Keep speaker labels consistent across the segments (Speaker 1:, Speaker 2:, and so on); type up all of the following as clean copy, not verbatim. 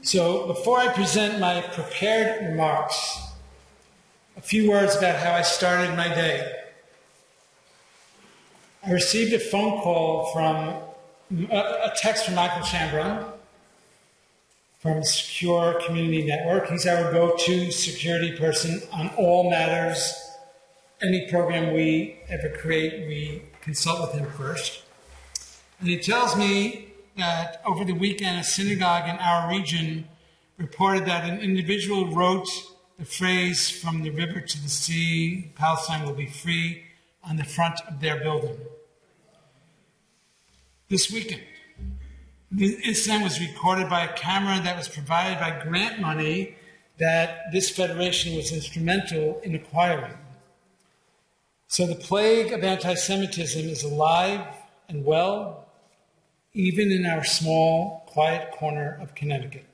Speaker 1: So before I present my prepared remarks, a few words about how I started my day. I received a phone call a text from Michael Chambron from Secure Community Network. He's our go-to security person on all matters. Any program we ever create, we consult with him first. And he tells me that over the weekend, a synagogue in our region reported that an individual wrote the phrase, "From the river to the sea, Palestine will be free," on the front of their building. This weekend, the incident was recorded by a camera that was provided by grant money that this federation was instrumental in acquiring. So the plague of anti-Semitism is alive and well, even in our small, quiet corner of Connecticut.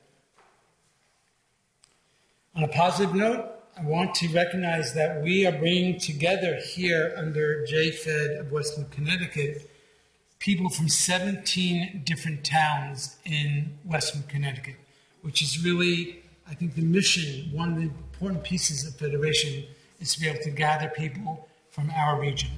Speaker 1: On a positive note, I want to recognize that we are bringing together here under JFED of Western Connecticut people from 17 different towns in Western Connecticut, which is really, I think, the mission. One of the important pieces of Federation is to be able to gather people from our region.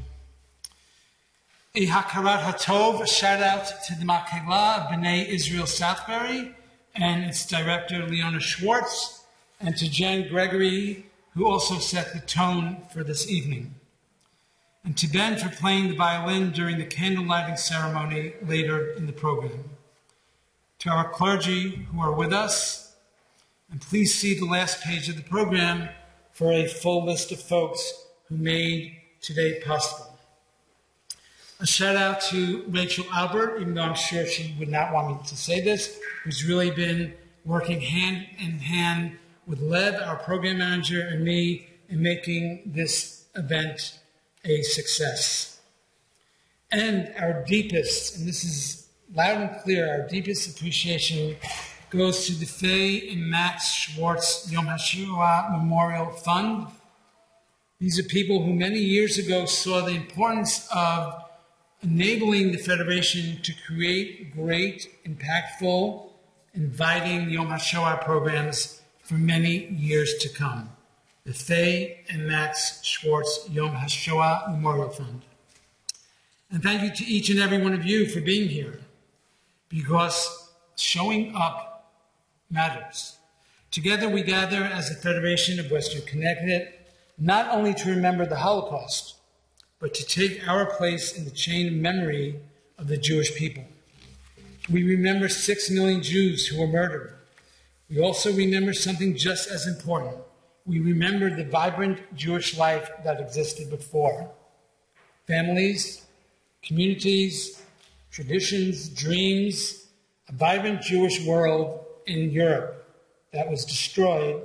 Speaker 1: A Hakarat Hatov, a shout out to the Makela of B'nai Israel Southbury and its director, Leona Schwartz, and to Jen Gregory, who also set the tone for this evening. And to Ben for playing the violin during the candle lighting ceremony later in the program. To our clergy who are with us, and please see the last page of the program for a full list of folks who made today possible. A shout out to Rachel Albert, even though I'm sure she would not want me to say this, who's really been working hand in hand with Lev, our program manager, and me in making this event a success. And our deepest, and this is loud and clear, our deepest appreciation goes to the Faye and Max Schwartz Yom HaShoah Memorial Fund. These are people who many years ago saw the importance of enabling the Federation to create great, impactful, inviting Yom HaShoah programs for many years to come. The Faye and Max Schwartz Yom HaShoah Memorial Fund. And thank you to each and every one of you for being here, because showing up matters. Together we gather as a Federation of Western Connecticut, not only to remember the Holocaust, but to take our place in the chain of memory of the Jewish people. We remember 6 million Jews who were murdered. We also remember something just as important. We remember the vibrant Jewish life that existed before. Families, communities, traditions, dreams, a vibrant Jewish world in Europe that was destroyed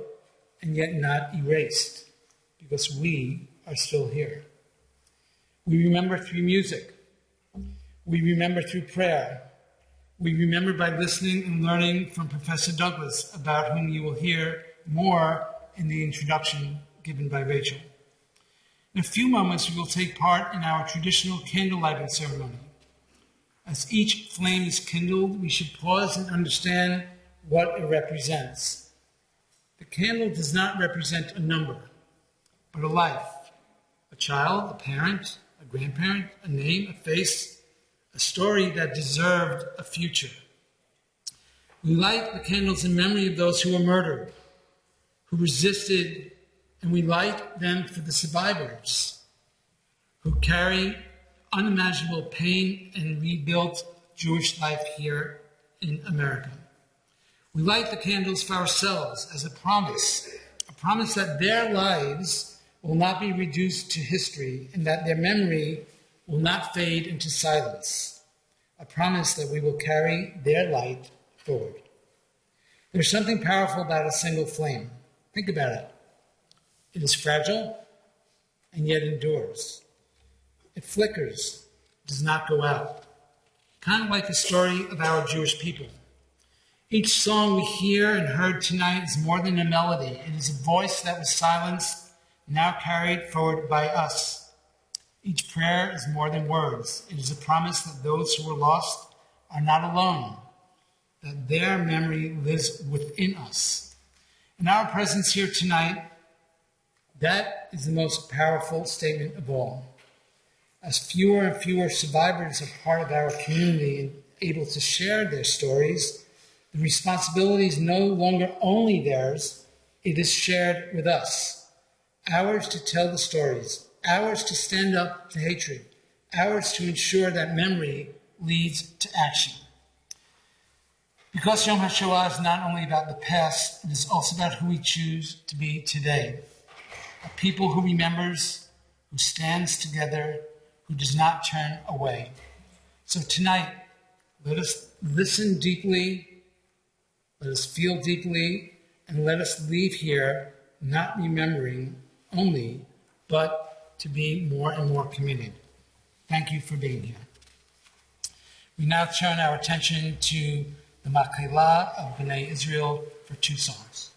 Speaker 1: and yet not erased, because we are still here. We remember through music. We remember through prayer. We remember by listening and learning from Professor Douglas, about whom you will hear more in the introduction given by Rachel. In a few moments, we will take part in our traditional candle lighting ceremony. As each flame is kindled, we should pause and understand what it represents. The candle does not represent a number, but a life, a child, a parent, a grandparent, a name, a face, a story that deserved a future. We light the candles in memory of those who were murdered, who resisted, and we light them for the survivors who carry unimaginable pain and rebuilt Jewish life here in America. We light the candles for ourselves as a promise that their lives will not be reduced to history and that their memory will not fade into silence. A promise that we will carry their light forward. There's something powerful about a single flame. Think about it. It is fragile and yet endures. It flickers, does not go out. Kind of like the story of our Jewish people. Each song we hear and heard tonight is more than a melody. It is a voice that was silenced, now carried forward by us. Each prayer is more than words. It is a promise that those who were lost are not alone, that their memory lives within us. In our presence here tonight, that is the most powerful statement of all. As fewer and fewer survivors are part of our community and able to share their stories, the responsibility is no longer only theirs, it is shared with us. Ours to tell the stories, ours to stand up to hatred, ours to ensure that memory leads to action. Because Yom HaShoah is not only about the past, it is also about who we choose to be today. A people who remembers, who stands together, who does not turn away. So tonight, let us listen deeply, let us feel deeply, and let us leave here not remembering only, but to be more and more committed. Thank you for being here. We now turn our attention to the Makayla of B'nai Israel for 2 songs.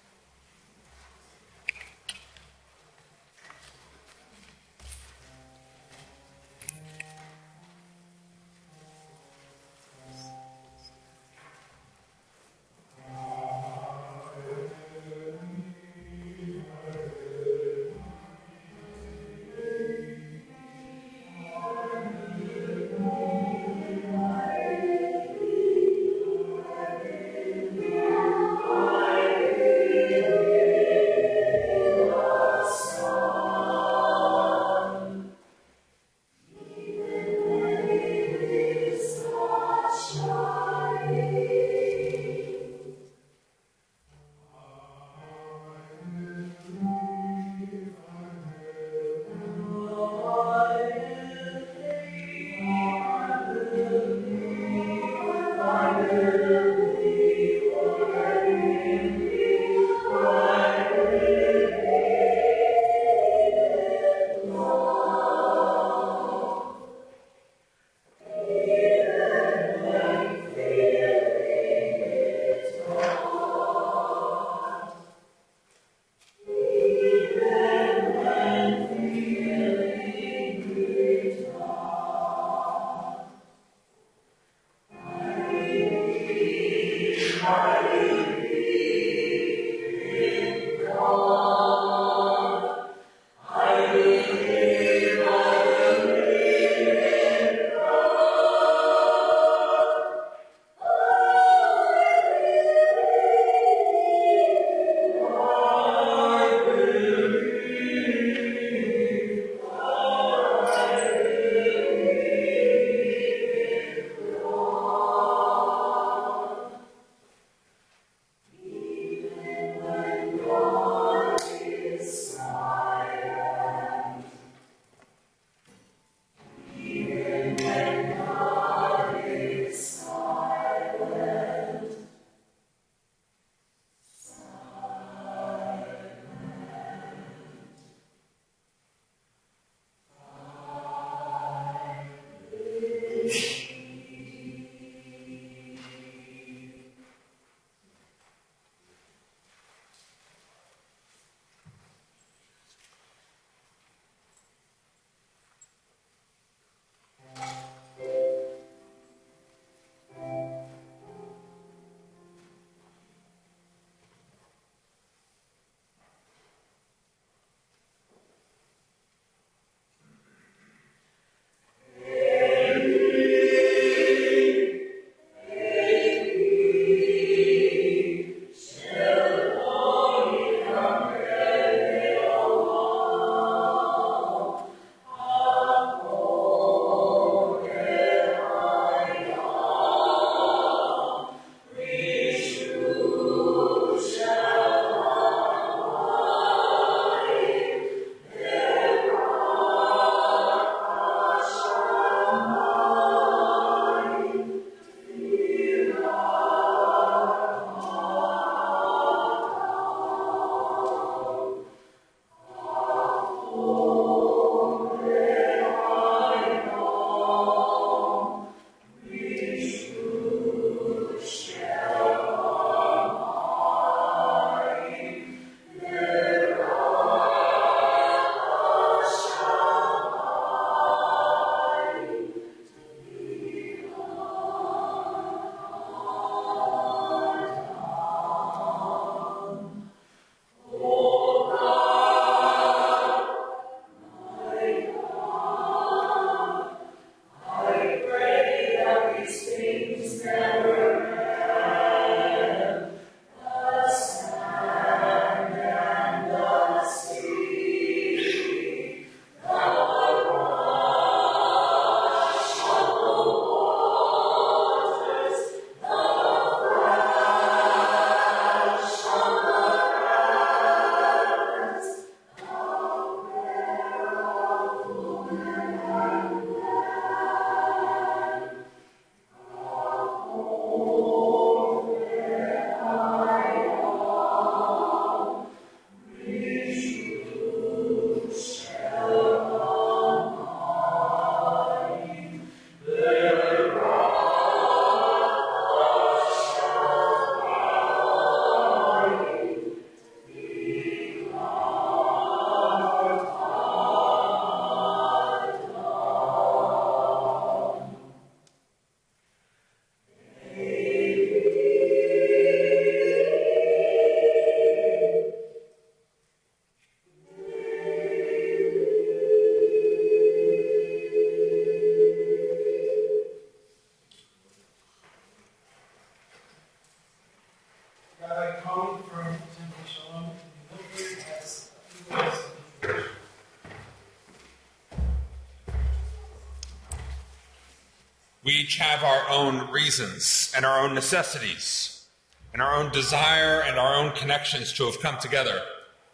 Speaker 2: each have our own reasons and our own necessities and our own desire and our own connections to have come together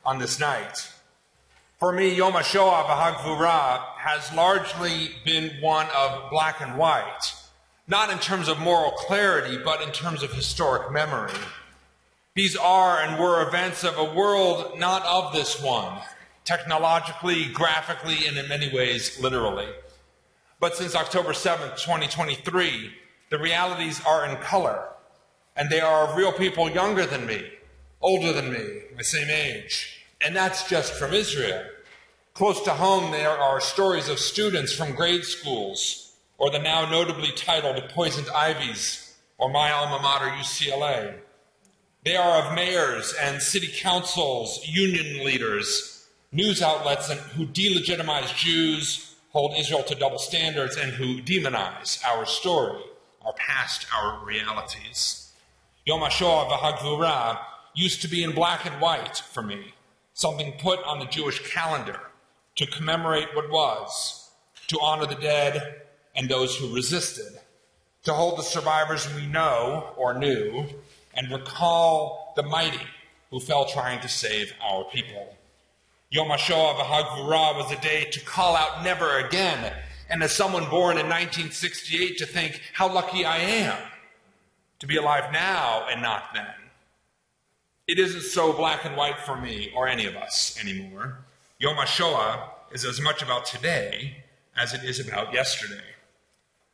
Speaker 2: on this night. For me, Yom HaShoah v'Hagvura has largely been one of black and white, not in terms of moral clarity, but in terms of historic memory. These are and were events of a world not of this one, technologically, graphically, and in many ways, literally. But since October 7th, 2023, the realities are in color, and they are of real people younger than me, older than me, my same age. And that's just from Israel. Close to home, there are stories of students from grade schools, or the now notably titled Poisoned Ivies, or my alma mater, UCLA. They are of mayors and city councils, union leaders, news outlets who delegitimize Jews, hold Israel to double standards, and who demonize our story, our past, our realities. Yom HaShoah v'Hagvura used to be in black and white for me, something put on the Jewish calendar to commemorate what was, to honor the dead and those who resisted, to hold the survivors we know or knew, and recall the mighty who fell trying to save our people. Yom HaShoah v'Hagvura was a day to call out never again, and as someone born in 1968 to think how lucky I am to be alive now and not then. It isn't so black and white for me or any of us anymore. Yom HaShoah is as much about today as it is about yesterday.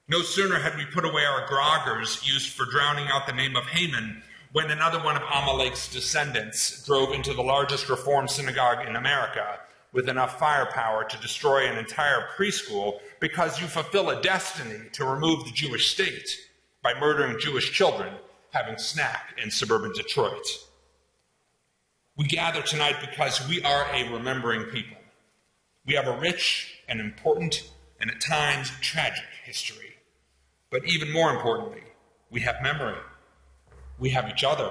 Speaker 2: No sooner had we put away our groggers used for drowning out the name of Haman when another one of Amalek's descendants drove into the largest Reform synagogue in America with enough firepower to destroy an entire preschool because you fulfill a destiny to remove the Jewish state by murdering Jewish children having snack in suburban Detroit. We gather tonight because we are a remembering people. We have a rich and important and at times tragic history. But even more importantly, we have memory. We have each other.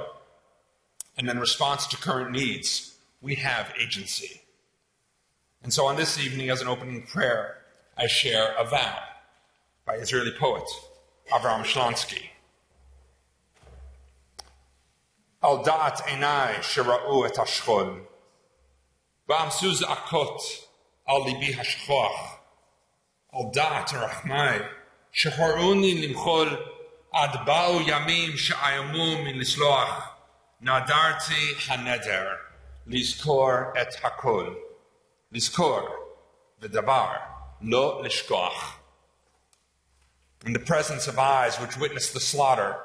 Speaker 2: And in response to current needs, we have agency. And so on this evening, as an opening prayer, I share a vow by Israeli poet Avraham Shlonsky. Al da'at einai shera'u et hashchol, va'amsu za'akot al libi hashchoach, al da'at rachmai, shehoruni limchol ad ba'u yamim she'ayamu min lisloach, nadarti haneder, lizkor et hakol, lizkor v'davar, lo lishkoach. In the presence of eyes which witnessed the slaughter,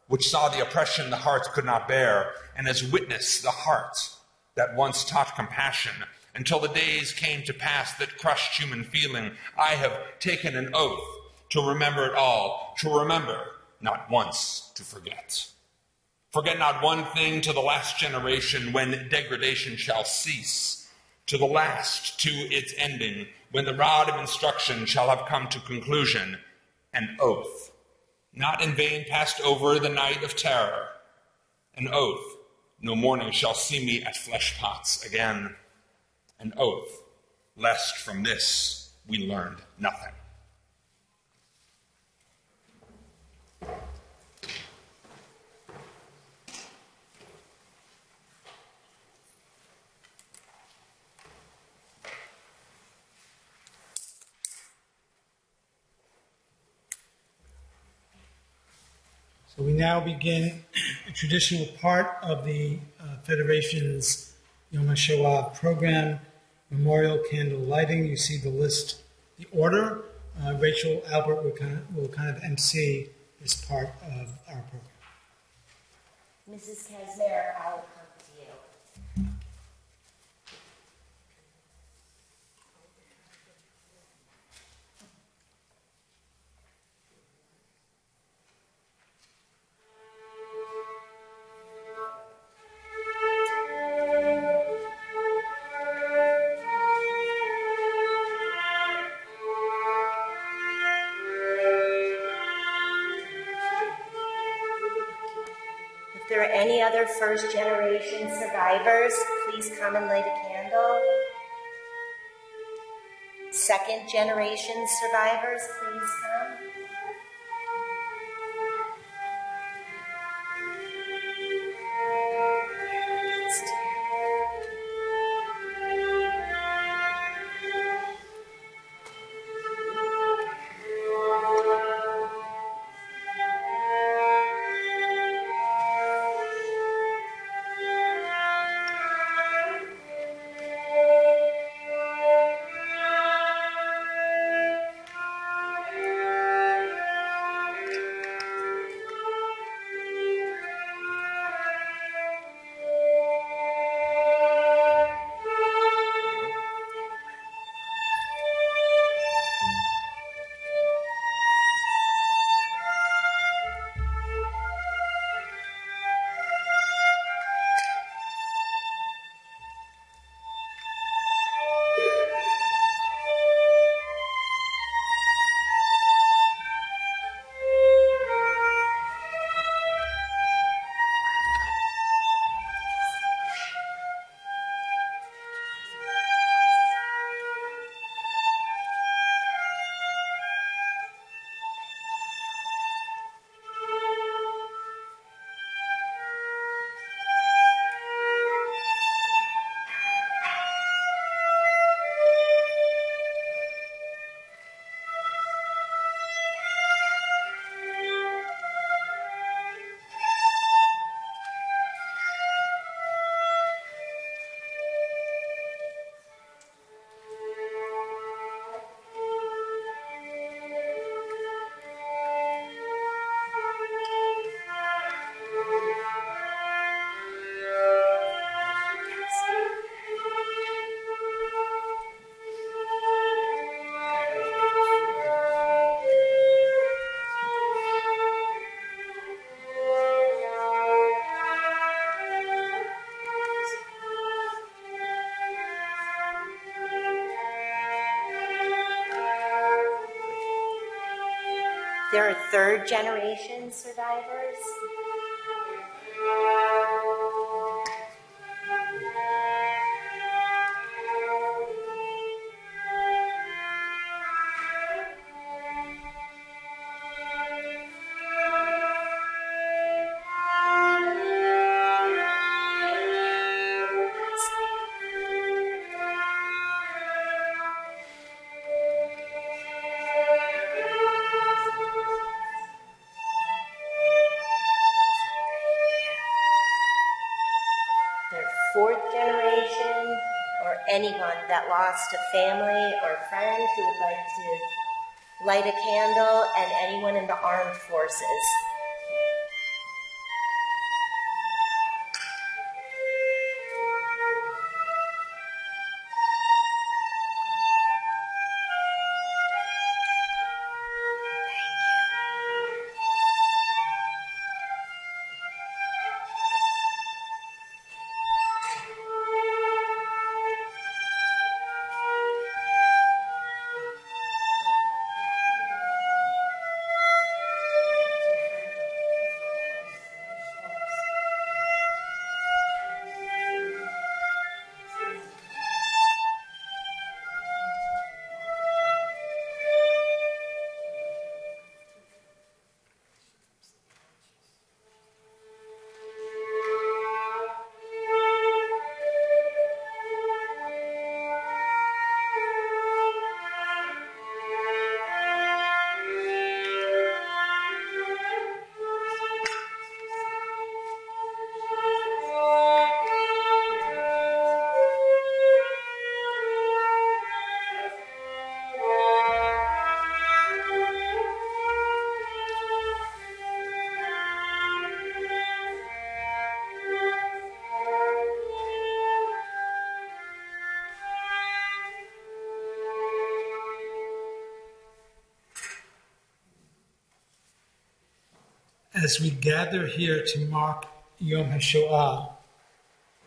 Speaker 2: which saw the oppression the heart could not bear, and has witnessed the heart that once taught compassion, until the days came to pass that crushed human feeling, I have taken an oath to remember it all, to remember, not once to forget. Forget not one thing to the last generation, when degradation shall cease, to the last, to its ending, when the rod of instruction shall have come to conclusion, an oath. Not in vain passed over the night of terror. An oath, no morning shall see me at flesh pots again. An oath, lest from this we learned nothing.
Speaker 1: So we now begin a traditional part of the Federation's Yom HaShoah program, memorial candle lighting. You see the list, the order. Rachel Albert will kind of MC this part of our program.
Speaker 3: Mrs. Kazmir, I will come to you. If there are any other first-generation survivors, please come and light a candle. Second-generation survivors, please come. There are third-generation survivors. Fourth generation, or anyone that lost a family or friend who would like to light a candle, and anyone in the armed forces.
Speaker 1: As we gather here to mark Yom HaShoah,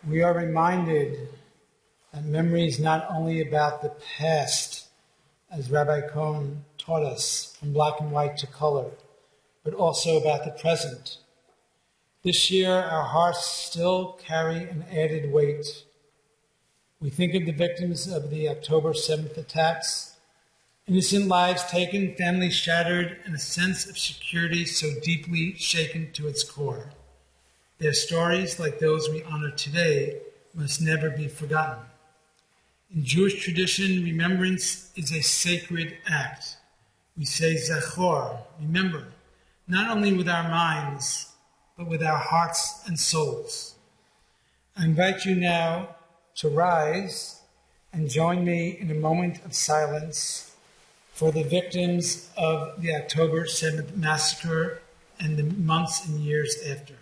Speaker 1: we are reminded that memory is not only about the past, as Rabbi Cohen taught us, from black and white to color, but also about the present. This year, our hearts still carry an added weight. We think of the victims of the October 7th attacks, innocent lives taken, families shattered, and a sense of security so deeply shaken to its core. Their stories, like those we honor today, must never be forgotten. In Jewish tradition, remembrance is a sacred act. We say zachor, remember, not only with our minds, but with our hearts and souls. I invite you now to rise and join me in a moment of silence for the victims of the October 7th massacre and the months and years after.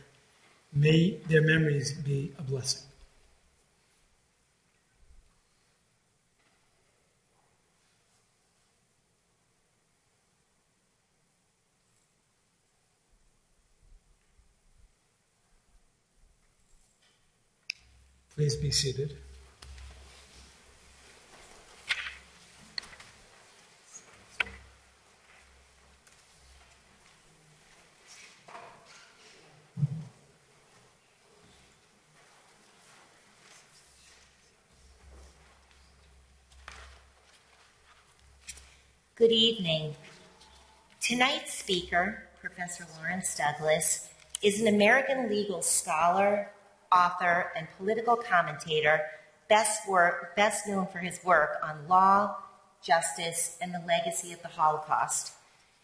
Speaker 1: May their memories be a blessing. Please be seated.
Speaker 3: Good evening. Tonight's speaker, Professor Lawrence Douglas, is an American legal scholar, author, and political commentator, best known for his work on law, justice, and the legacy of the Holocaust.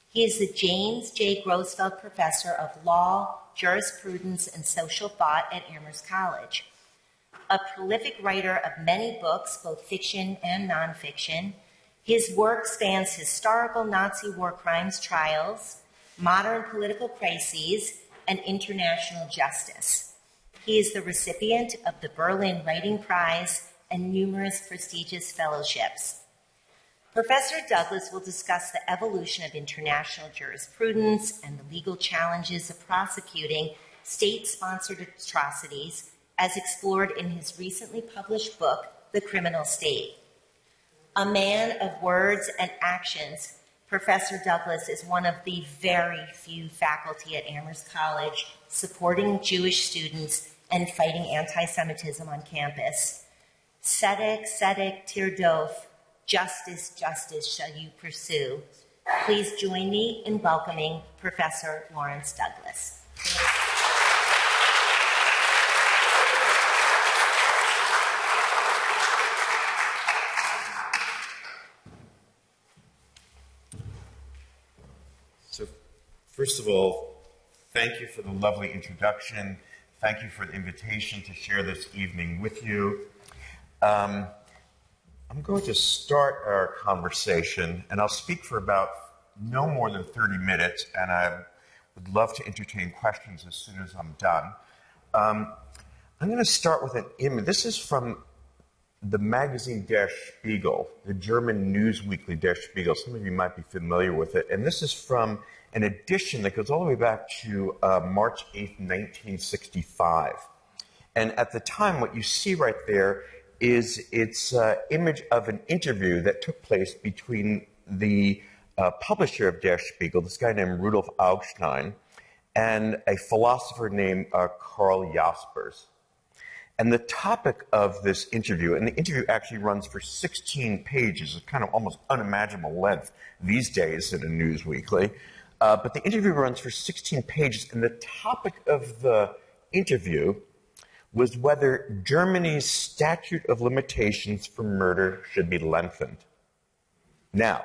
Speaker 3: He is the James J. Grossfeld Professor of Law, Jurisprudence, and Social Thought at Amherst College. A prolific writer of many books, both fiction and nonfiction, his work spans historical Nazi war crimes trials, modern political crises, and international justice. He is the recipient of the Berlin Writing Prize and numerous prestigious fellowships. Professor Douglas will discuss the evolution of international jurisprudence and the legal challenges of prosecuting state-sponsored atrocities as explored in his recently published book, The Criminal State. A man of words and actions, Professor Douglas is one of the very few faculty at Amherst College supporting Jewish students and fighting anti-Semitism on campus. Tzedek, tzedek, tirdof, justice, justice shall you pursue. Please join me in welcoming Professor Lawrence Douglas.
Speaker 4: So, first of all, thank you for the lovely introduction. Thank you for the invitation to share this evening with you. I'm going to start our conversation, and I'll speak for about no more than 30 minutes, and I would love to entertain questions as soon as I'm done. I'm going to start with an image. This is from the magazine Der Spiegel, the German news weekly Der Spiegel. Some of you might be familiar with it. And this is from an edition that goes all the way back to March 8th, 1965. And at the time, what you see right there is its image of an interview that took place between the publisher of Der Spiegel, this guy named Rudolf Augstein, and a philosopher named Karl Jaspers. And the topic of this interview, and the interview actually runs for 16 pages, it's kind of almost unimaginable length these days in a news weekly, but the interview runs for 16 pages, and the topic of the interview was whether Germany's statute of limitations for murder should be lengthened. Now,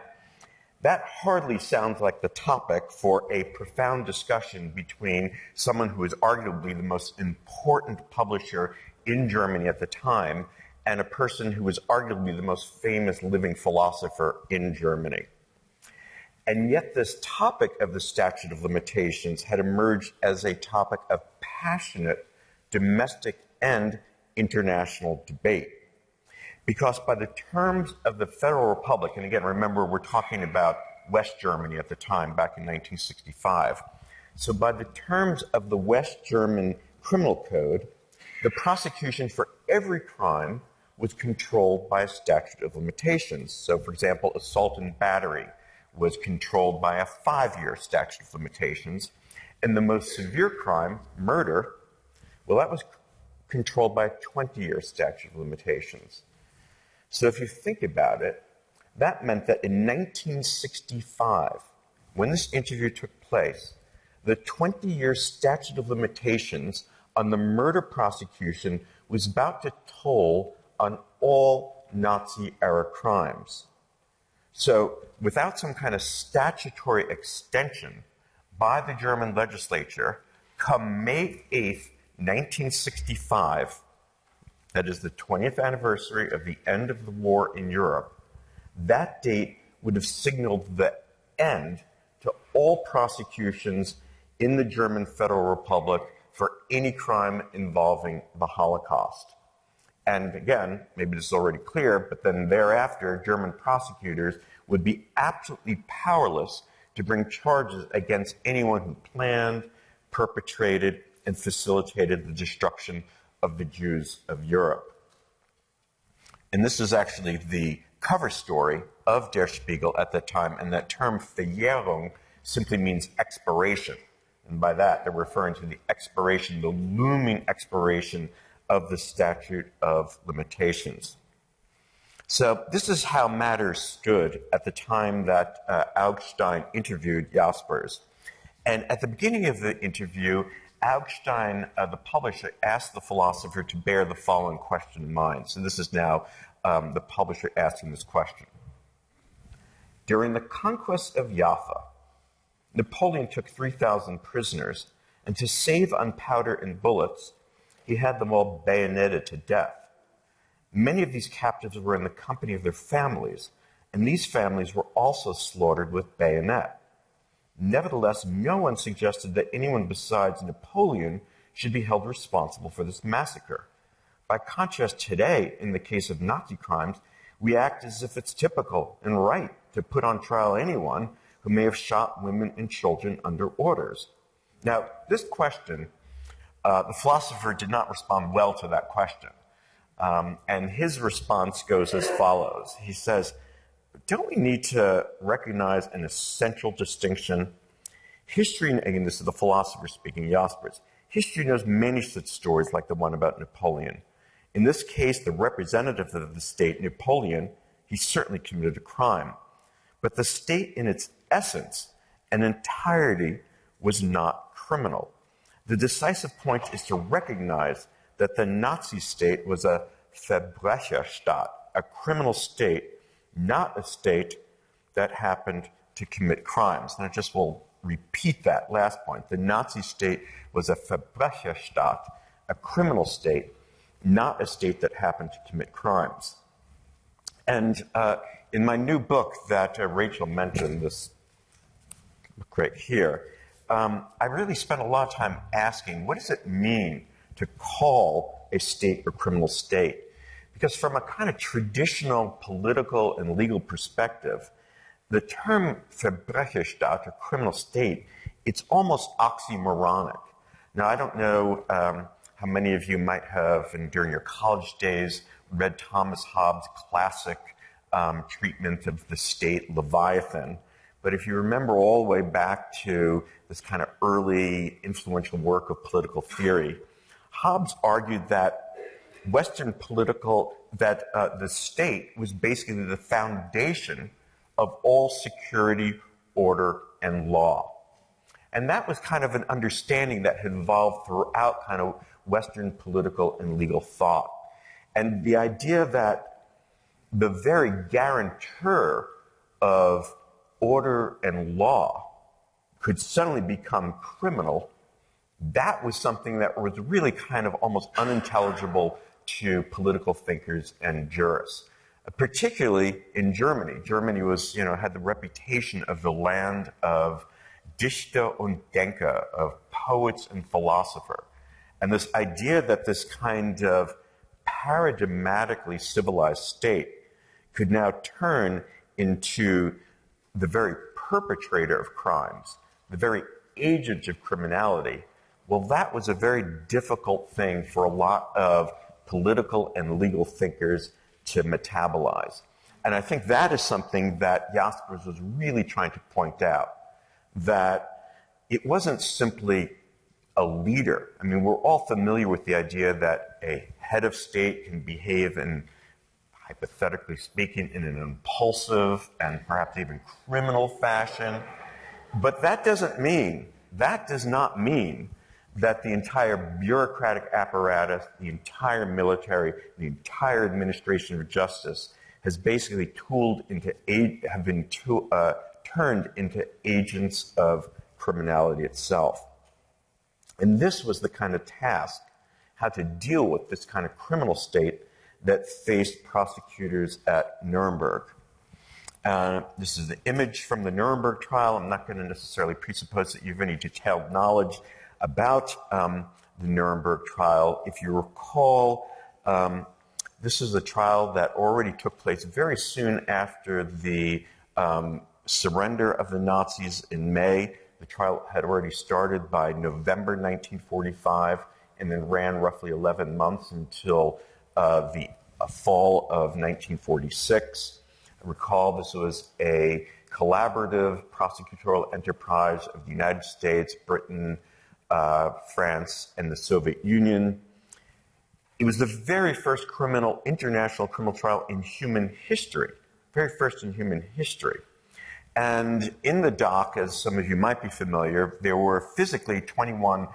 Speaker 4: that hardly sounds like the topic for a profound discussion between someone who is arguably the most important publisher in Germany at the time and a person who was arguably the most famous living philosopher in Germany. And yet this topic of the statute of limitations had emerged as a topic of passionate domestic and international debate. Because by the terms of the Federal Republic, and again, remember, we're talking about West Germany at the time, back in 1965. So by the terms of the West German Criminal Code, the prosecution for every crime was controlled by a statute of limitations. So, for example, assault and battery was controlled by a 5-year statute of limitations. And the most severe crime, murder, well, that was controlled by a 20-year statute of limitations. So if you think about it, that meant that in 1965, when this interview took place, the 20-year statute of limitations on the murder prosecution was about to toll on all Nazi-era crimes. So without some kind of statutory extension by the German legislature, come May 8th, 1965, that is the 20th anniversary of the end of the war in Europe, that date would have signaled the end to all prosecutions in the German Federal Republic for any crime involving the Holocaust. And again, maybe this is already clear, but then thereafter, German prosecutors would be absolutely powerless to bring charges against anyone who planned, perpetrated, and facilitated the destruction of the Jews of Europe. And this is actually the cover story of Der Spiegel at that time, and that term Verjährung simply means expiration. And by that, they're referring to the expiration, the looming expiration of the statute of limitations. So this is how matters stood at the time that Augstein interviewed Jaspers. And at the beginning of the interview, Augstein, the publisher, asked the philosopher to bear the following question in mind. So this is now the publisher asking this question. During the conquest of Jaffa, Napoleon took 3,000 prisoners, and to save on powder and bullets, he had them all bayoneted to death. Many of these captives were in the company of their families, and these families were also slaughtered with bayonet. Nevertheless, no one suggested that anyone besides Napoleon should be held responsible for this massacre. By contrast, today, in the case of Nazi crimes, we act as if it's typical and right to put on trial anyone who may have shot women and children under orders. Now, this question, the philosopher did not respond well to that question. And his response goes as follows. He says, don't we need to recognize an essential distinction? History, again, this is the philosopher speaking, Jaspers. History knows many such stories like the one about Napoleon. In this case, the representative of the state, Napoleon, he certainly committed a crime. But the state in its essence and entirety was not criminal. The decisive point is to recognize that the Nazi state was a Verbrecherstaat, a criminal state, not a state that happened to commit crimes. And I just will repeat that last point. The Nazi state was a Verbrecherstaat, a criminal state, not a state that happened to commit crimes. And in my new book that Rachel mentioned, this book right here, I really spent a lot of time asking, what does it mean to call a state a criminal state? Because from a kind of traditional political and legal perspective, the term Verbrecherstaat, or criminal state, it's almost oxymoronic. Now, I don't know how many of you might have, and during your college days, read Thomas Hobbes' classic treatment of the state, Leviathan. But if you remember all the way back to this kind of early influential work of political theory, Hobbes argued that the state was basically the foundation of all security, order, and law. And that was kind of an understanding that had evolved throughout kind of Western political and legal thought. And the idea that the very guarantor of order and law could suddenly become criminal, that was something that was really kind of almost unintelligible to political thinkers and jurists, particularly in Germany. Germany was, had the reputation of the land of Dichter und Denker, of poets and philosophers. And this idea that this kind of paradigmatically civilized state could now turn into the very perpetrator of crimes, the very agent of criminality, well, that was a very difficult thing for a lot of political and legal thinkers to metabolize. And I think that is something that Jaspers was really trying to point out, that it wasn't simply a leader. I mean, we're all familiar with the idea that a head of state can behave in, hypothetically speaking, in an impulsive and perhaps even criminal fashion. But that does not mean that the entire bureaucratic apparatus, the entire military, the entire administration of justice has basically turned into agents of criminality itself. And this was the kind of task, how to deal with this kind of criminal state that faced prosecutors at Nuremberg. This is the image from the Nuremberg trial. I'm not going to necessarily presuppose that you have any detailed knowledge about the Nuremberg trial. If you recall, this is a trial that already took place very soon after the surrender of the Nazis in May. The trial had already started by November 1945 and then ran roughly 11 months until the fall of 1946. Recall this was a collaborative prosecutorial enterprise of the United States, Britain, France, and the Soviet Union. It was the very first international criminal trial in human history, very first in human history. And in the dock, as some of you might be familiar, there were physically 21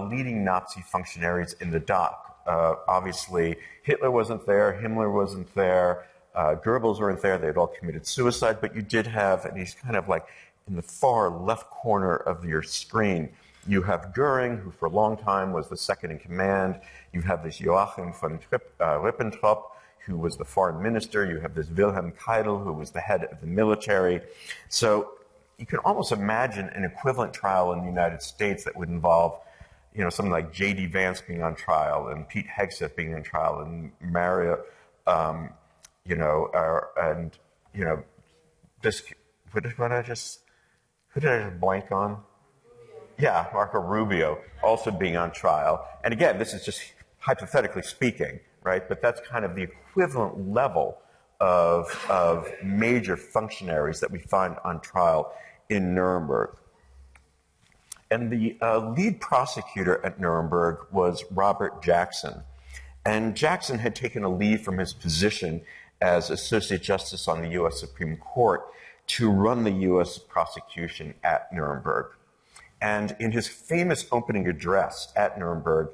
Speaker 4: leading Nazi functionaries in the dock. Obviously, Hitler wasn't there, Himmler wasn't there, Goebbels weren't there, they had all committed suicide, but you did have, and he's kind of like in the far left corner of your screen, you have Goering, who for a long time was the second in command. You have this Joachim von Ribbentrop, who was the foreign minister. You have this Wilhelm Keidel, who was the head of the military. So you can almost imagine an equivalent trial in the United States that would involve, something like J.D. Vance being on trial and Pete Hegseth being on trial and Mario, who did I just blank on? Yeah, Marco Rubio also being on trial. And again, this is just hypothetically speaking, right? But that's kind of the equivalent level of major functionaries that we find on trial in Nuremberg. And the lead prosecutor at Nuremberg was Robert Jackson. And Jackson had taken a leave from his position as Associate Justice on the U.S. Supreme Court to run the U.S. prosecution at Nuremberg. And in his famous opening address at Nuremberg,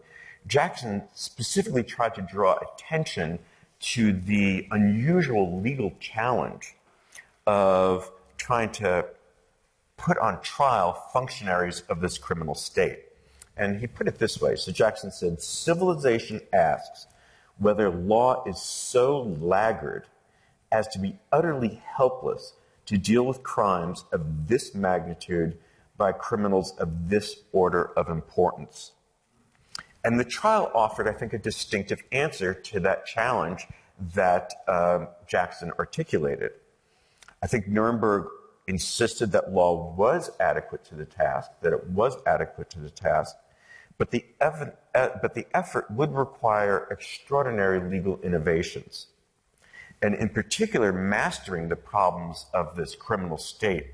Speaker 4: Jackson specifically tried to draw attention to the unusual legal challenge of trying to put on trial functionaries of this criminal state. And he put it this way. So Jackson said, civilization asks whether law is so laggard as to be utterly helpless to deal with crimes of this magnitude by criminals of this order of importance. And the trial offered, I think, a distinctive answer to that challenge that Jackson articulated. I think Nuremberg insisted that law was adequate to the task, that it was adequate to the task, but the effort would require extraordinary legal innovations. And in particular, mastering the problems of this criminal state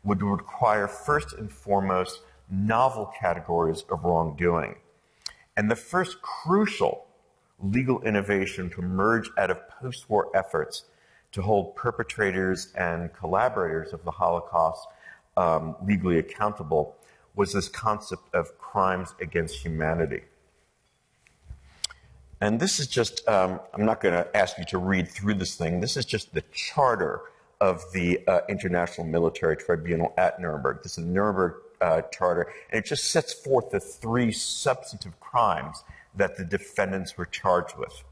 Speaker 4: would require, first and foremost, novel categories of wrongdoing. And the first crucial legal innovation to emerge out of post-war efforts to hold perpetrators and collaborators of the Holocaust legally accountable was this concept of crimes against humanity. And this is just, I'm not going to ask you to read through this thing. This is just the charter of the International Military Tribunal at Nuremberg. This is the Nuremberg Charter, and it just sets forth the three substantive crimes that the defendants were charged with.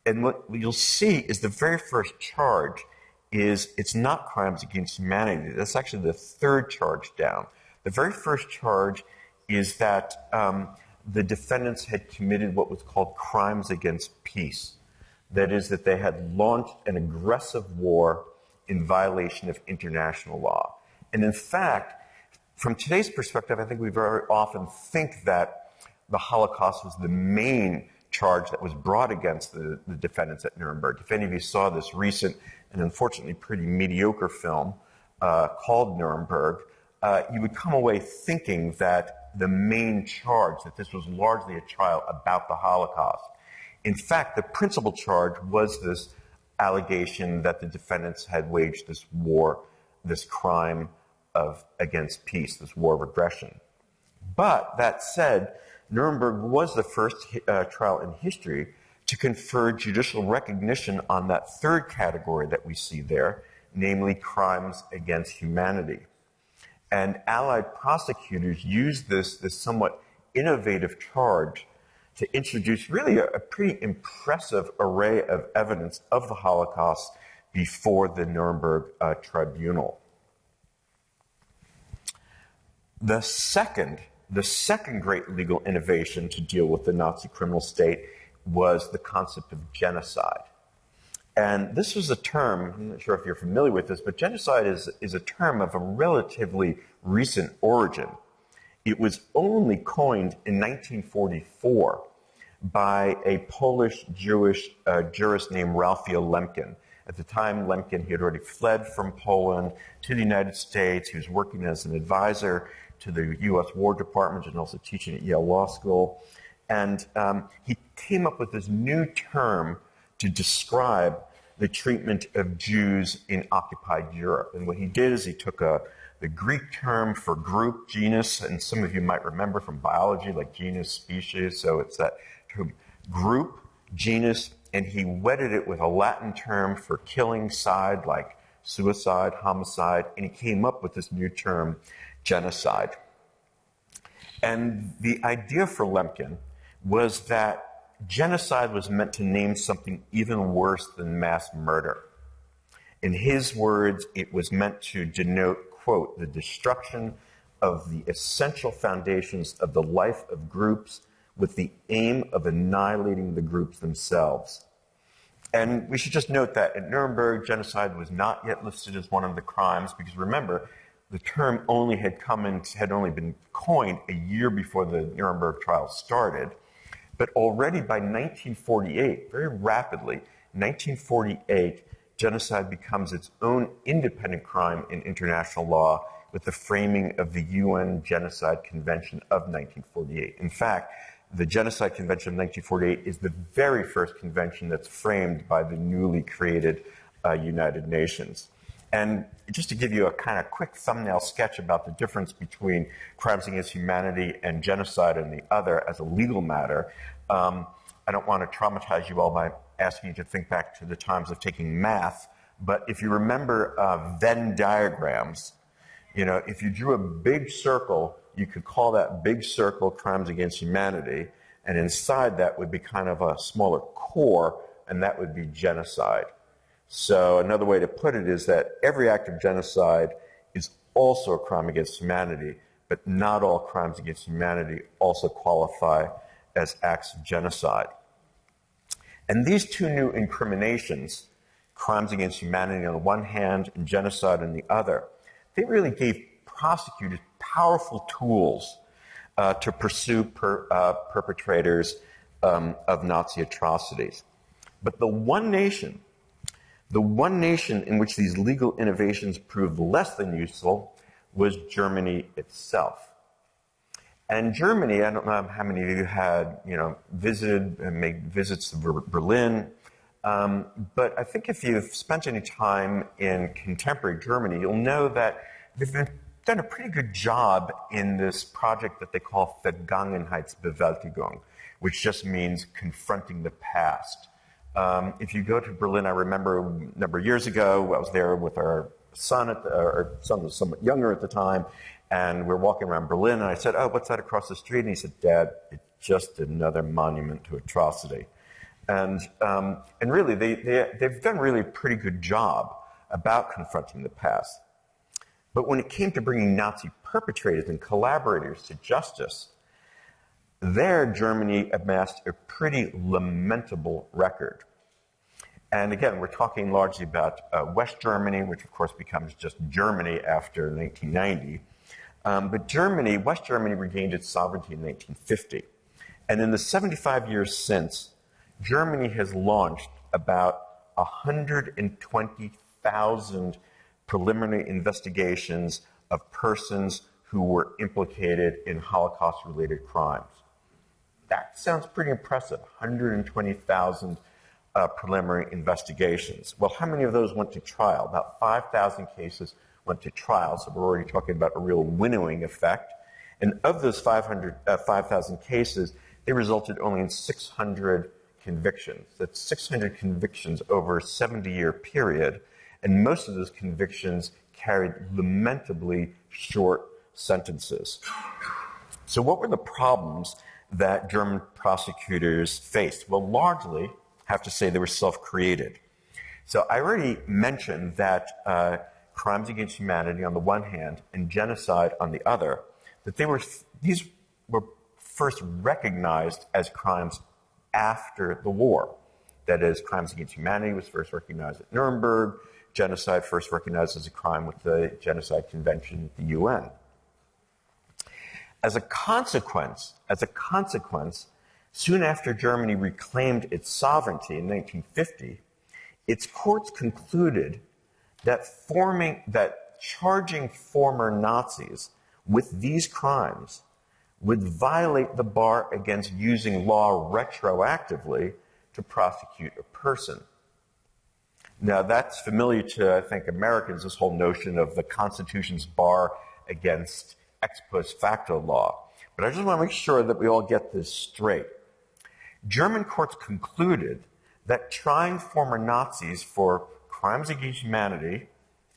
Speaker 4: And what you'll see is the very first charge is it's not crimes against humanity. That's actually the third charge down. The very first charge is that the defendants had committed what was called crimes against peace. That is, that they had launched an aggressive war in violation of international law. And in fact, from today's perspective, I think we very often think that the Holocaust was the main charge that was brought against the defendants at Nuremberg. If any of you saw this recent and unfortunately pretty mediocre film called Nuremberg, you would come away thinking that the main charge, that this was largely a trial about the Holocaust. In fact, the principal charge was this allegation that the defendants had waged this war, this crime against peace, this war of aggression. But that said, Nuremberg was the first trial in history to confer judicial recognition on that third category that we see there, namely crimes against humanity. And Allied prosecutors used this somewhat innovative charge to introduce really a pretty impressive array of evidence of the Holocaust before the Nuremberg Tribunal. The second great legal innovation to deal with the Nazi criminal state was the concept of genocide. And this was a term, I'm not sure if you're familiar with this, but genocide is a term of a relatively recent origin. It was only coined in 1944 by a Polish-Jewish jurist named Raphael Lemkin. At the time, Lemkin, he had already fled from Poland to the United States. He was working as an advisor to the U.S. War Department and also teaching at Yale Law School. And he came up with this new term to describe the treatment of Jews in occupied Europe. And what he did is he took the Greek term for group, genus, and some of you might remember from biology, like genus, species, so it's that term group, genus, and he wedded it with a Latin term for killing side, like suicide, homicide, and he came up with this new term, genocide. And the idea for Lemkin was that genocide was meant to name something even worse than mass murder. In his words, it was meant to denote, quote, the destruction of the essential foundations of the life of groups with the aim of annihilating the groups themselves. And we should just note that at Nuremberg, genocide was not yet listed as one of the crimes, because remember, the term had only been coined a year before the Nuremberg trial started. But already by 1948, very rapidly, 1948, genocide becomes its own independent crime in international law with the framing of the UN Genocide Convention of 1948. In fact, the Genocide Convention of 1948 is the very first convention that's framed by the newly created United Nations. And just to give you a kind of quick thumbnail sketch about the difference between crimes against humanity and genocide on the other as a legal matter, I don't want to traumatize you all by asking you to think back to the times of taking math, but if you remember Venn diagrams, you know, if you drew a big circle, you could call that big circle crimes against humanity, and inside that would be kind of a smaller core, and that would be genocide. So another way to put it is that every act of genocide is also a crime against humanity, but not all crimes against humanity also qualify as acts of genocide. And these two new incriminations, crimes against humanity on the one hand and genocide on the other, they really gave prosecutors powerful tools to pursue perpetrators of Nazi atrocities. But the one nation in which these legal innovations proved less than useful was Germany itself. And Germany, I don't know how many of you had, visited and made visits to Berlin, but I think if you've spent any time in contemporary Germany, you'll know that they've done a pretty good job in this project that they call Vergangenheitsbewältigung, which just means confronting the past. If you go to Berlin, I remember a number of years ago, I was there with our son, our son was somewhat younger at the time, and we're walking around Berlin, and I said, "Oh, what's that across the street?" And he said, "Dad, it's just another monument to atrocity." And really, they've done really a pretty good job about confronting the past. But when it came to bringing Nazi perpetrators and collaborators to justice, there Germany amassed a pretty lamentable record. And again, we're talking largely about West Germany, which of course becomes just Germany after 1990. But West Germany regained its sovereignty in 1950. And in the 75 years since, Germany has launched about 120,000 preliminary investigations of persons who were implicated in Holocaust-related crimes. That sounds pretty impressive, 120,000 preliminary investigations. Well, how many of those went to trial? About 5,000 cases went to trial, so we're already talking about a real winnowing effect. And of those 5,000 cases, they resulted only in 600 convictions. That's 600 convictions over a 70-year period, and most of those convictions carried lamentably short sentences. So what were the problems that German prosecutors faced? Well, largely, I have to say they were self-created. So I already mentioned that crimes against humanity on the one hand and genocide on the other, that these were first recognized as crimes after the war. That is, crimes against humanity was first recognized at Nuremberg, genocide first recognized as a crime with the Genocide Convention at the UN. As a consequence, soon after Germany reclaimed its sovereignty in 1950, its courts concluded that charging former Nazis with these crimes would violate the bar against using law retroactively to prosecute a person. Now, that's familiar to, I think, Americans, this whole notion of the Constitution's bar against ex post facto law. But I just want to make sure that we all get this straight. German courts concluded that trying former Nazis for crimes against humanity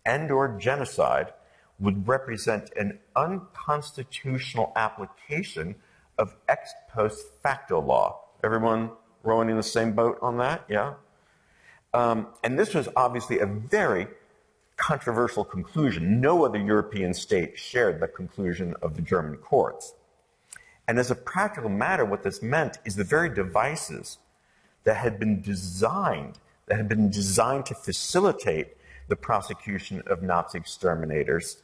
Speaker 4: and or genocide would represent an unconstitutional application of ex post facto law. Everyone rowing in the same boat on that? Yeah? And this was obviously a very controversial conclusion. No other European state shared the conclusion of the German courts. And as a practical matter, what this meant is the very devices that had been designed to facilitate the prosecution of Nazi exterminators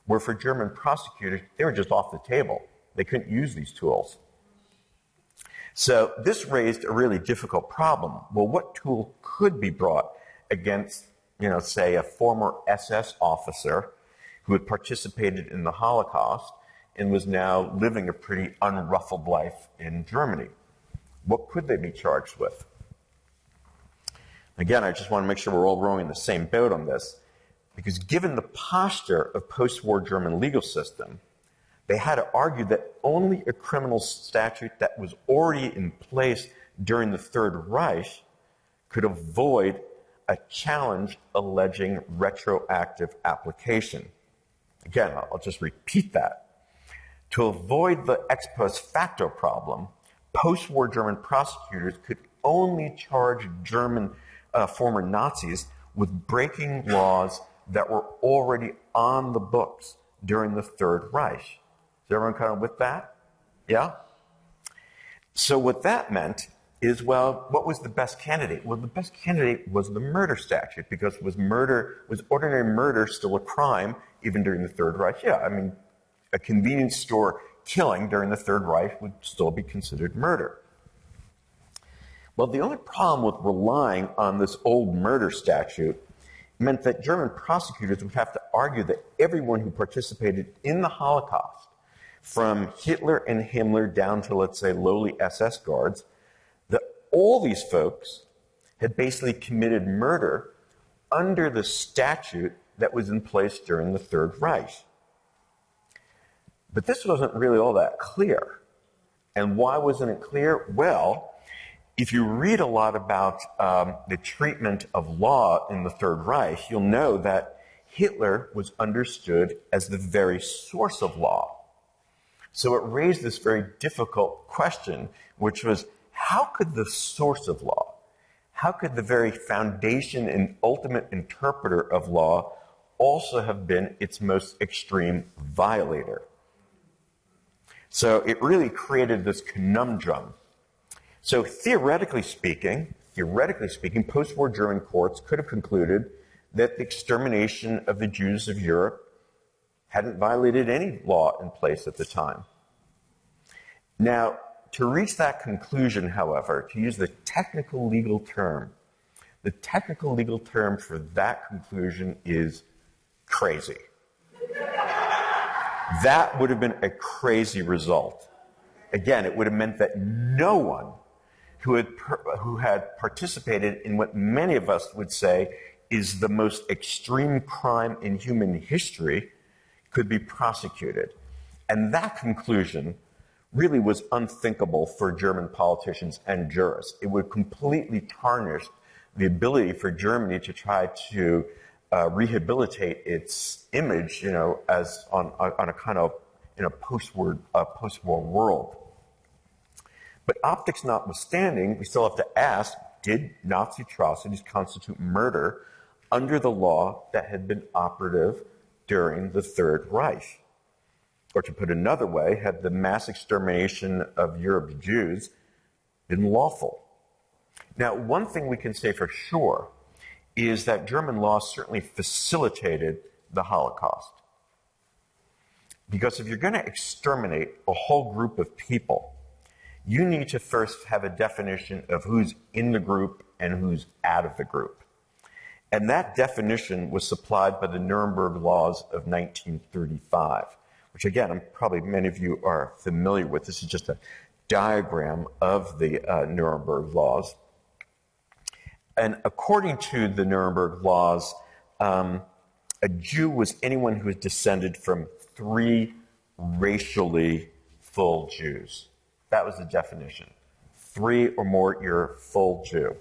Speaker 4: were, for German prosecutors, they were just off the table. They couldn't use these tools. So this raised a really difficult problem. Well, what tool could be brought against say a former SS officer who had participated in the Holocaust and was now living a pretty unruffled life in Germany. What could they be charged with? Again, I just want to make sure we're all rowing in the same boat on this, because given the posture of post-war German legal system, they had to argue that only a criminal statute that was already in place during the Third Reich could avoid a challenge alleging retroactive application. Again, I'll just repeat that. To avoid the ex post facto problem, post-war German prosecutors could only charge German former Nazis with breaking laws that were already on the books during the Third Reich. Is everyone kind of with that? Yeah? So what that meant is, well, what was the best candidate? Well, the best candidate was the murder statute, because was ordinary murder still a crime even during the Third Reich? Yeah, I mean, a convenience store killing during the Third Reich would still be considered murder. Well, the only problem with relying on this old murder statute meant that German prosecutors would have to argue that everyone who participated in the Holocaust, from Hitler and Himmler down to, let's say, lowly SS guards, that all these folks had basically committed murder under the statute that was in place during the Third Reich. But this wasn't really all that clear. And why wasn't it clear? Well, if you read a lot about the treatment of law in the Third Reich, you'll know that Hitler was understood as the very source of law. So it raised this very difficult question, which was, how could the source of law, how could the very foundation and ultimate interpreter of law also have been its most extreme violator? So it really created this conundrum. So theoretically speaking, post-war German courts could have concluded that the extermination of the Jews of Europe hadn't violated any law in place at the time. Now, to reach that conclusion, however, to use the technical legal term for that conclusion is crazy. That would have been a crazy result. Again, it would have meant that no one who had participated in what many of us would say is the most extreme crime in human history could be prosecuted. And that conclusion really was unthinkable for German politicians and jurists. It would completely tarnish the ability for Germany to try to rehabilitate its image, as on a kind of post-war world. But optics notwithstanding, we still have to ask, did Nazi atrocities constitute murder under the law that had been operative during the Third Reich? Or to put another way, had the mass extermination of Europe's Jews been lawful? Now, one thing we can say for sure is that German law certainly facilitated the Holocaust. Because if you're going to exterminate a whole group of people, you need to first have a definition of who's in the group and who's out of the group. And that definition was supplied by the Nuremberg laws of 1935, which again, probably many of you are familiar with. This is just a diagram of the Nuremberg laws. And according to the Nuremberg laws, a Jew was anyone who was descended from 3 racially full Jews. That was the definition. 3 or more, you're a full Jew.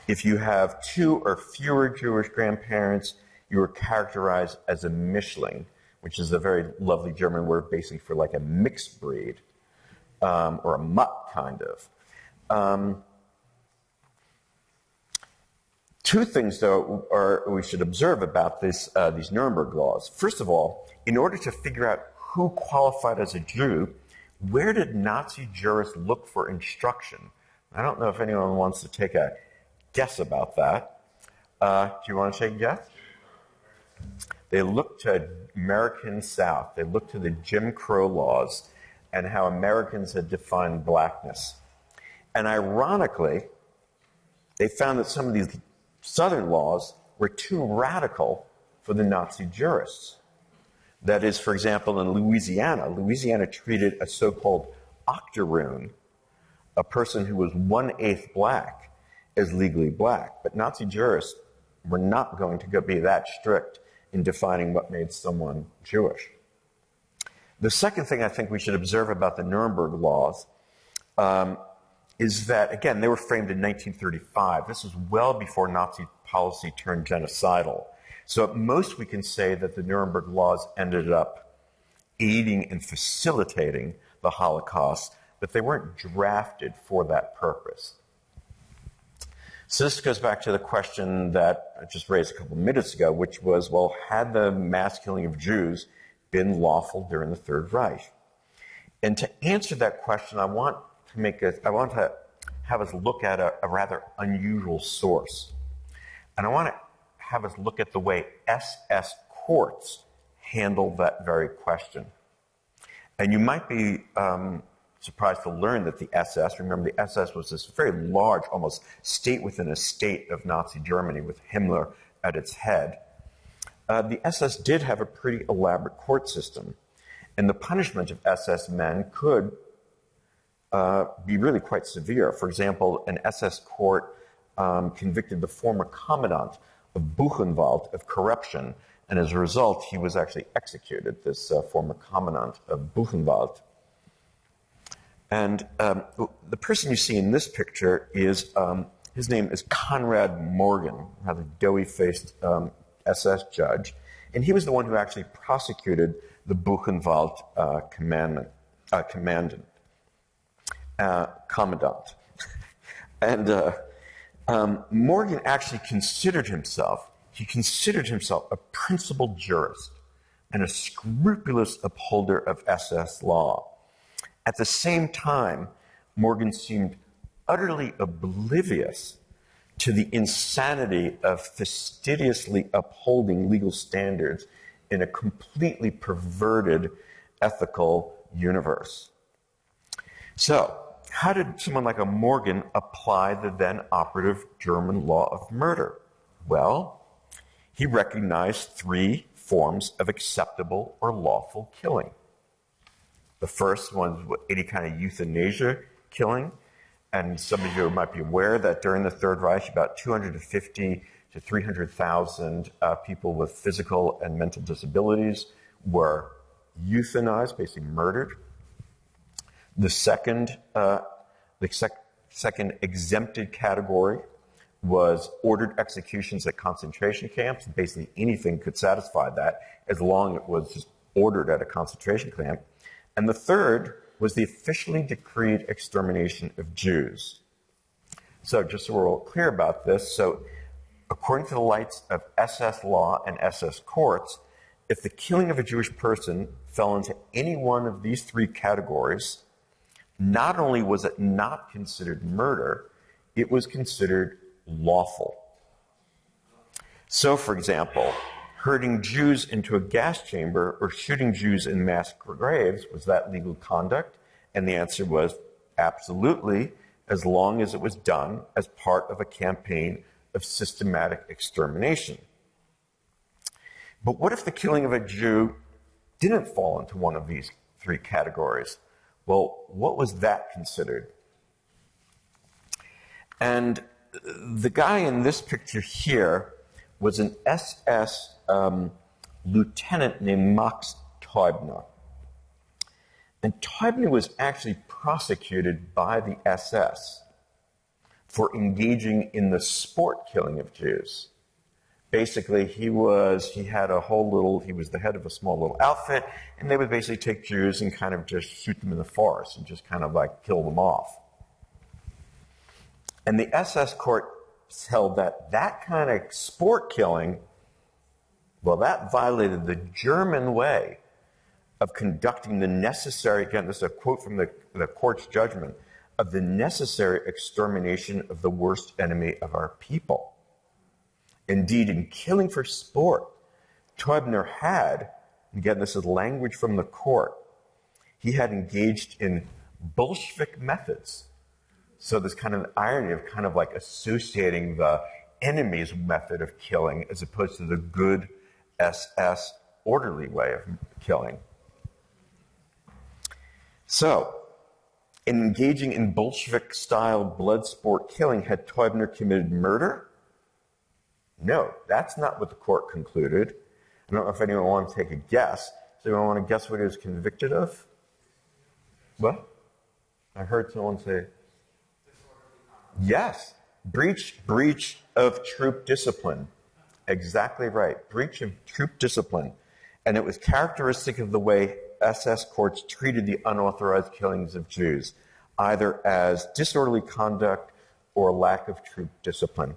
Speaker 4: If you have 2 or fewer Jewish grandparents, you are characterized as a Mischling, which is a very lovely German word basically for like a mixed breed, or a mutt kind of. 2 things, though, we should observe about these Nuremberg laws. First of all, in order to figure out who qualified as a Jew, where did Nazi jurists look for instruction? I don't know if anyone wants to take a guess about that. Do you want to take a guess? They looked to American South. They looked to the Jim Crow laws and how Americans had defined blackness. And ironically, they found that some of these Southern laws were too radical for the Nazi jurists. That is, for example, in Louisiana treated a so-called octoroon, a person who was 1/8 black, as legally black. But Nazi jurists were not going to be that strict in defining what made someone Jewish. The second thing I think we should observe about the Nuremberg laws is that, again, they were framed in 1935. This was well before Nazi policy turned genocidal. So at most we can say that the Nuremberg laws ended up aiding and facilitating the Holocaust, but they weren't drafted for that purpose. So this goes back to the question that I just raised a couple of minutes ago, which was, well, had the mass killing of Jews been lawful during the Third Reich? And to answer that question, I want to have us look at a rather unusual source. And I want to have us look at the way SS courts handled that very question. And you might be surprised to learn that the SS, remember the SS was this very large, almost state within a state of Nazi Germany with Himmler at its head. The SS did have a pretty elaborate court system. And the punishment of SS men could be really quite severe. For example, an SS court convicted the former commandant of Buchenwald of corruption, and as a result, he was actually executed, this former commandant of Buchenwald. And the person you see in this picture is, his name is Konrad Morgan, rather doughy-faced SS judge, and he was the one who actually prosecuted the Buchenwald commandant. And Morgan actually considered himself a principled jurist and a scrupulous upholder of SS law. At the same time, Morgan seemed utterly oblivious to the insanity of fastidiously upholding legal standards in a completely perverted ethical universe. So, how did someone like a Morgan apply the then operative German law of murder? Well, he recognized three forms of acceptable or lawful killing. The first one was any kind of euthanasia killing. And some of you might be aware that during the Third Reich, about 250 to 300,000 people with physical and mental disabilities were euthanized, basically murdered. The second exempted category was ordered executions at concentration camps. Basically anything could satisfy that as long as it was just ordered at a concentration camp. And the third was the officially decreed extermination of Jews. So just so we're all clear about this, so according to the lights of SS law and SS courts, if the killing of a Jewish person fell into any one of these three categories, not only was it not considered murder, it was considered lawful. So, for example, herding Jews into a gas chamber or shooting Jews in mass graves, was that legal conduct? And the answer was absolutely, as long as it was done as part of a campaign of systematic extermination. But what if the killing of a Jew didn't fall into one of these three categories? Well, what was that considered? And the guy in this picture here was an SS lieutenant named Max Teubner. And Teubner was actually prosecuted by the SS for engaging in the sport killing of Jews. Basically, he was the head of a small little outfit, and they would basically take Jews and kind of just shoot them in the forest and just kind of like kill them off. And the SS court held that that kind of sport killing, well, that violated the German way of conducting the necessary, again, this is a quote from the court's judgment, of the necessary extermination of the worst enemy of our people. Indeed, in killing for sport, Teubner had, again, this is language from the court, he had engaged in Bolshevik methods. So this kind of irony of kind of like associating the enemy's method of killing as opposed to the good SS orderly way of killing. So, in engaging in Bolshevik-style blood sport killing, had Teubner committed murder? No, that's not what the court concluded. I don't know if anyone wants to take a guess. So anyone want to guess what he was convicted of? What? I heard someone say. Yes, breach of troop discipline. Exactly right, breach of troop discipline. And it was characteristic of the way SS courts treated the unauthorized killings of Jews, either as disorderly conduct or lack of troop discipline.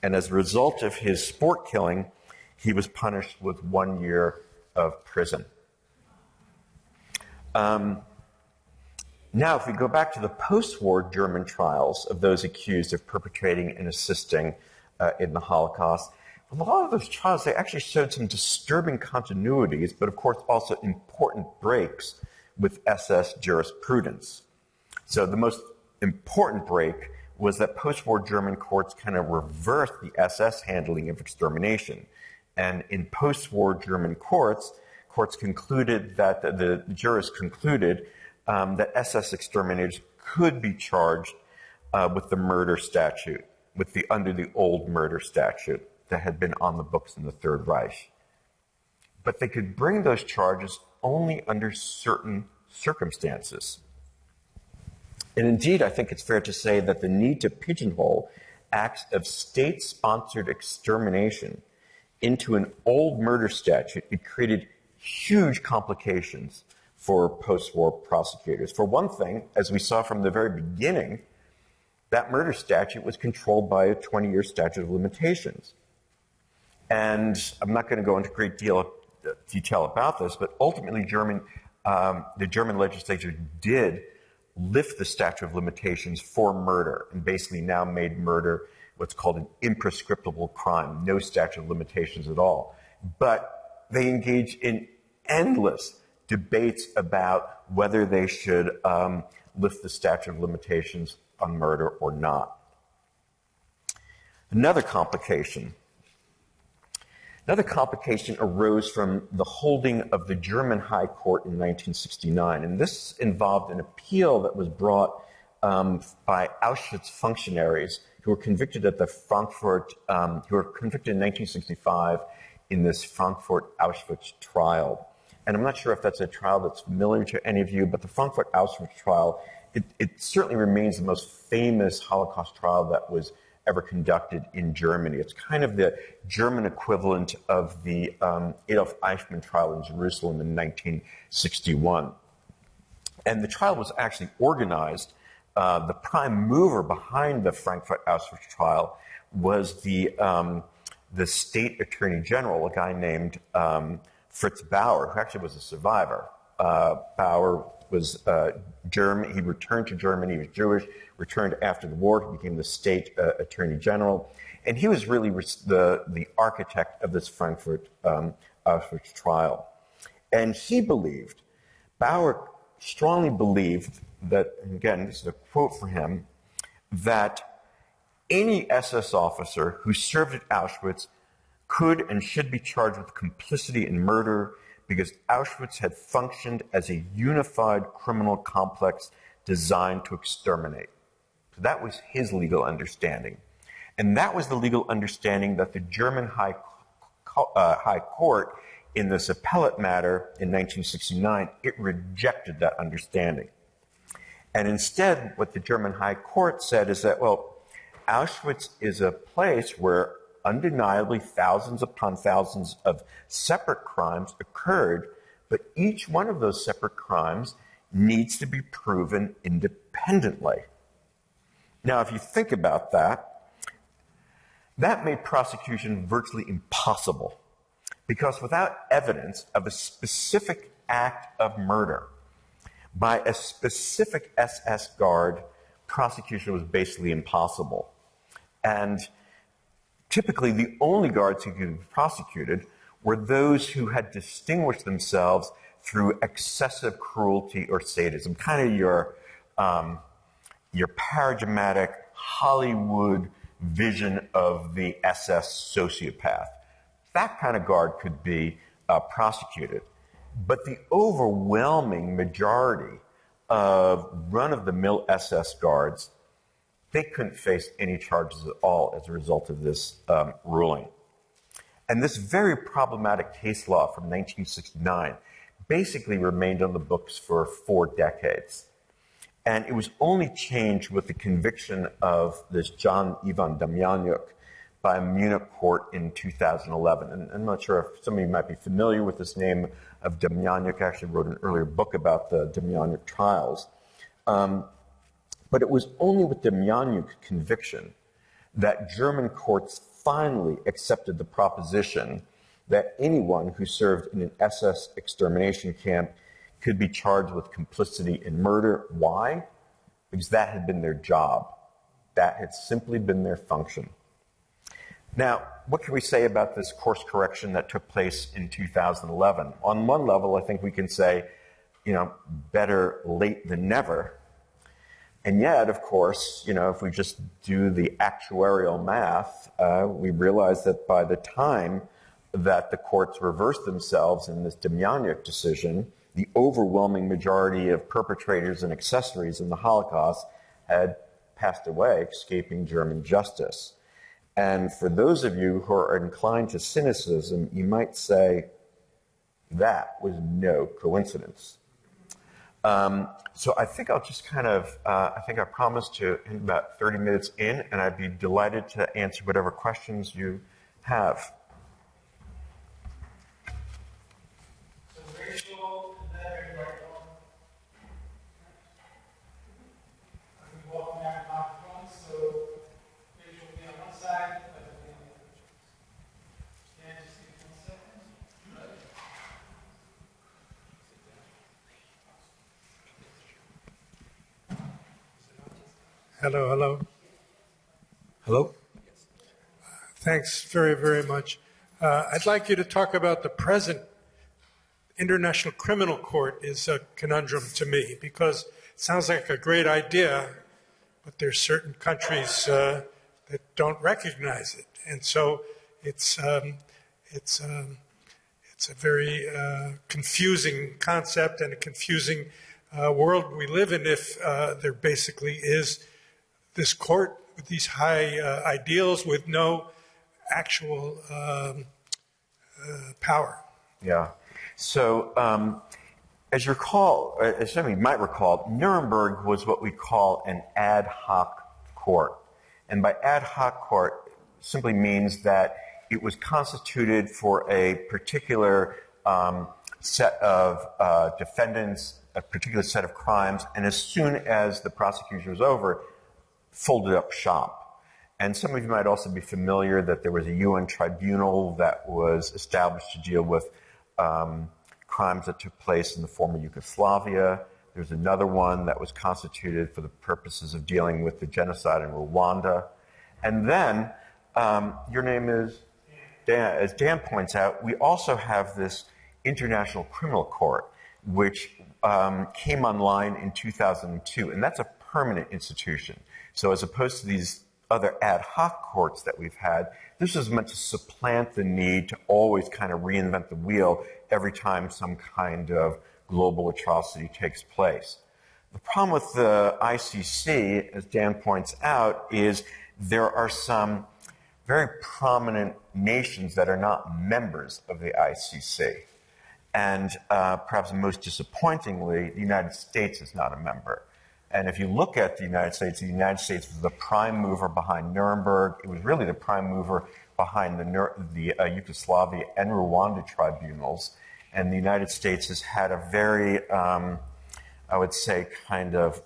Speaker 4: And as a result of his sport killing, he was punished with 1 year of prison. Now, if we go back to the post-war German trials of those accused of perpetrating and assisting in the Holocaust, a lot of those trials, they actually showed some disturbing continuities, but of course also important breaks with SS jurisprudence. So the most important break was that post-war German courts kind of reversed the SS handling of extermination. And in post-war German courts concluded that the jurors concluded that SS exterminators could be charged with the murder statute, under the old murder statute that had been on the books in the Third Reich. But they could bring those charges only under certain circumstances. And indeed, I think it's fair to say that the need to pigeonhole acts of state-sponsored extermination into an old murder statute, it created huge complications for post-war prosecutors. For one thing, as we saw from the very beginning, that murder statute was controlled by a 20-year statute of limitations. And I'm not going to go into great deal of detail about this, but ultimately the German legislature did lift the statute of limitations for murder and basically now made murder what's called an imprescriptible crime, no statute of limitations at all. But they engage in endless debates about whether they should lift the statute of limitations on murder or not. Another complication arose from the holding of the German High Court in 1969, and this involved an appeal that was brought by Auschwitz functionaries who were convicted at the who were convicted in 1965 in this Frankfurt Auschwitz trial. And I'm not sure if that's a trial that's familiar to any of you, but the Frankfurt Auschwitz trial, it certainly remains the most famous Holocaust trial that was ever conducted in Germany. It's kind of the German equivalent of the Adolf Eichmann trial in Jerusalem in 1961. And the trial was actually organized. The prime mover behind the Frankfurt Auschwitz trial was the state attorney general, a guy named Fritz Bauer, who actually was a survivor. Bauer was German. He returned to Germany. He was Jewish, returned after the war. He became the state attorney general. And he was really the architect of this Frankfurt Auschwitz trial. And he believed, Bauer strongly believed that, and again, this is a quote for him, that any SS officer who served at Auschwitz could and should be charged with complicity in murder because Auschwitz had functioned as a unified criminal complex designed to exterminate. So that was his legal understanding. And that was the legal understanding that the German High Court, in this appellate matter in 1969, it rejected that understanding. And instead, what the German High Court said is that, well, Auschwitz is a place where undeniably thousands upon thousands of separate crimes occurred, but each one of those separate crimes needs to be proven independently. Now, if you think about that, that made prosecution virtually impossible, because without evidence of a specific act of murder by a specific SS guard, prosecution was basically impossible. And typically, the only guards who could be prosecuted were those who had distinguished themselves through excessive cruelty or sadism, kind of your paradigmatic Hollywood vision of the SS sociopath. That kind of guard could be prosecuted. But the overwhelming majority of run-of-the-mill SS guards, they couldn't face any charges at all as a result of this ruling. And this very problematic case law from 1969 basically remained on the books for 4 decades. And it was only changed with the conviction of this John Ivan Demjanjuk by a Munich court in 2011. And I'm not sure if some of you might be familiar with this name of Demjanjuk. I actually wrote an earlier book about the Demjanjuk trials. But it was only with Demjanjuk's conviction that German courts finally accepted the proposition that anyone who served in an SS extermination camp could be charged with complicity in murder. Why? Because that had been their job. That had simply been their function. Now, what can we say about this course correction that took place in 2011? On one level, I think we can say, better late than never. And yet, of course, if we just do the actuarial math, we realize that by the time that the courts reversed themselves in this Demjanjuk decision, the overwhelming majority of perpetrators and accessories in the Holocaust had passed away, escaping German justice. And for those of you who are inclined to cynicism, you might say that was no coincidence. So I think I'll just I think I promised to in about 30 minutes in, and I'd be delighted to answer whatever questions you have.
Speaker 1: So Rachel, and then everybody walking out the microphone, so Rachel will be on one side, but will be on the other. Can I just give 1 second?
Speaker 5: Hello, hello.
Speaker 6: Hello?
Speaker 5: Thanks very, very much. I'd like you to talk about the present International Criminal Court is a conundrum to me because it sounds like a great idea, but there's certain countries that don't recognize it. And so it's a very confusing concept and a confusing world we live in if there basically is this court with these high ideals with no actual power.
Speaker 4: Yeah. So, as you recall, as some of you might recall, Nuremberg was what we call an ad hoc court. And by ad hoc court simply means that it was constituted for a particular set of defendants, a particular set of crimes, and as soon as the prosecution was over, folded up shop. And some of you might also be familiar that there was a UN tribunal that was established to deal with crimes that took place in the former Yugoslavia. There's another one that was constituted for the purposes of dealing with the genocide in Rwanda. And then, your name is Dan. As Dan points out, we also have this International Criminal Court, which came online in 2002, and that's a permanent institution. So as opposed to these other ad hoc courts that we've had, this is meant to supplant the need to always kind of reinvent the wheel every time some kind of global atrocity takes place. The problem with the ICC, as Dan points out, is there are some very prominent nations that are not members of the ICC. And perhaps most disappointingly, the United States is not a member. And if you look at the United States was the prime mover behind Nuremberg. It was really the prime mover behind the Yugoslavia and Rwanda tribunals. And the United States has had a very, I would say, kind of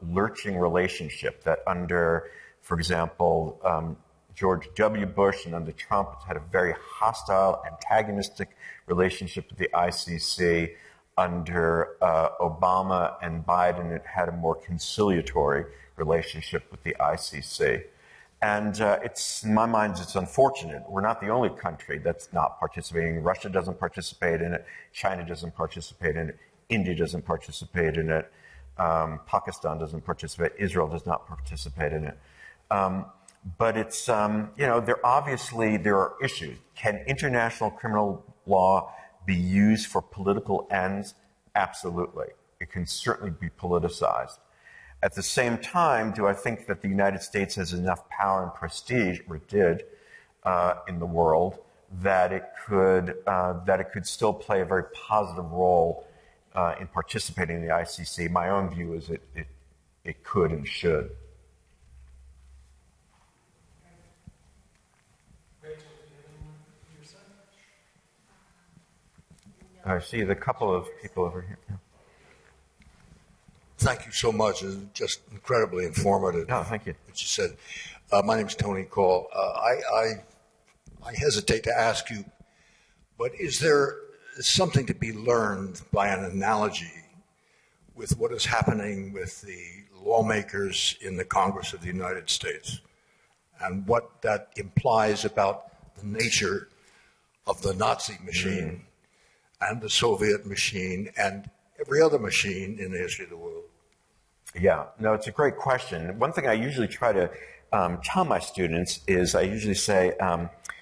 Speaker 4: lurching relationship that under, for example, George W. Bush and under Trump, it's had a very hostile, antagonistic relationship with the ICC. Under Obama and Biden, it had a more conciliatory relationship with the ICC. And in my mind, it's unfortunate. We're not the only country that's not participating. Russia doesn't participate in it. China doesn't participate in it. India doesn't participate in it. Pakistan doesn't participate. Israel does not participate in it. But it's, there are issues. Can international criminal law be used for political ends? Absolutely. It can certainly be politicized. At the same time, do I think that the United States has enough power and prestige, or it did, in the world, that it could still play a very positive role in participating in the ICC? My own view is it could and should. I see a couple of people over here. Yeah.
Speaker 6: Thank you so much. It's just incredibly informative.
Speaker 4: No, thank you.
Speaker 6: What you said. My name is Tony Call. I hesitate to ask you, but is there something to be learned by an analogy with what is happening with the lawmakers in the Congress of the United States and what that implies about the nature of the Nazi machine and the Soviet machine and every other machine in the history of the world?
Speaker 4: Yeah, no, it's a great question. One thing I usually try to tell my students is I usually say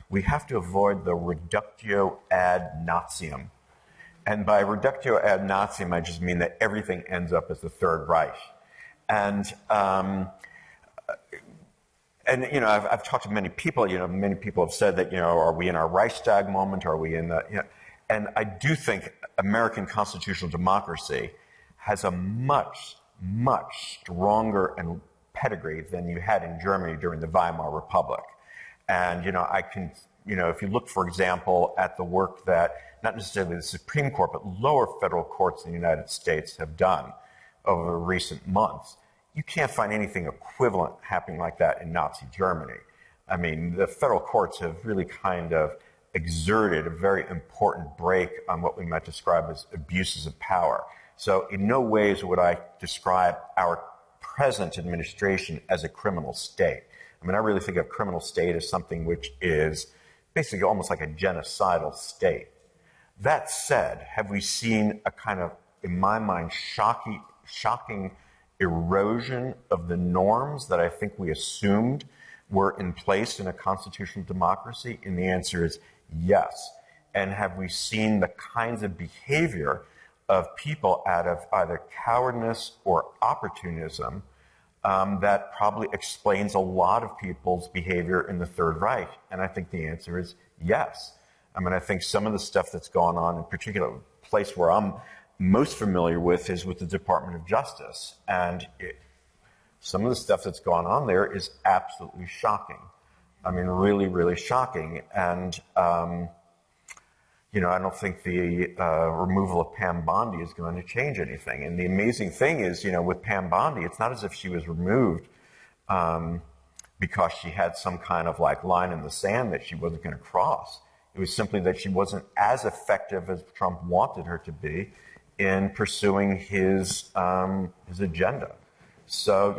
Speaker 4: we have to avoid the reductio ad Nazium. And by reductio ad Nazium, I just mean that everything ends up as the Third Reich. And I've talked to many people. Many people have said that, are we in our Reichstag moment? Are we in the, And I do think American constitutional democracy has a much, much stronger and pedigree than you had in Germany during the Weimar Republic. And, if you look, for example, at the work that not necessarily the Supreme Court, but lower federal courts in the United States have done over recent months, you can't find anything equivalent happening like that in Nazi Germany. I mean, the federal courts have really kind of exerted a very important break on what we might describe as abuses of power. So in no ways would I describe our present administration as a criminal state. I mean, I really think of criminal state as something which is basically almost like a genocidal state. That said, have we seen a kind of, in my mind, shocking erosion of the norms that I think we assumed were in place in a constitutional democracy? And the answer is yes. And have we seen the kinds of behavior of people out of either cowardness or opportunism that probably explains a lot of people's behavior in the Third Reich? And I think the answer is yes. I mean, I think some of the stuff that's going on, in particular, the place where I'm most familiar with is with the Department of Justice. And some of the stuff that's going on there is absolutely shocking. I mean, really, really shocking. And, I don't think the removal of Pam Bondi is going to change anything. And the amazing thing is, with Pam Bondi, it's not as if she was removed because she had some kind of line in the sand that she wasn't going to cross. It was simply that she wasn't as effective as Trump wanted her to be in pursuing his agenda. So,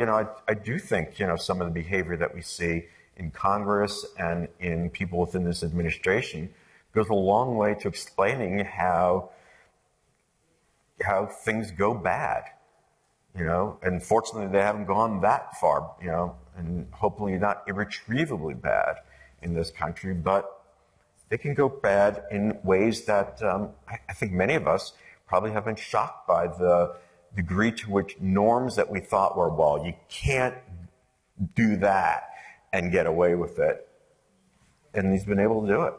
Speaker 4: I do think, some of the behavior that we see in Congress and in people within this administration goes a long way to explaining how things go bad, and fortunately they haven't gone that far, and hopefully not irretrievably bad in this country, but they can go bad in ways that I think many of us probably have been shocked by the degree to which norms that we thought were, well, you can't do that and get away with it. And he's been able to do it.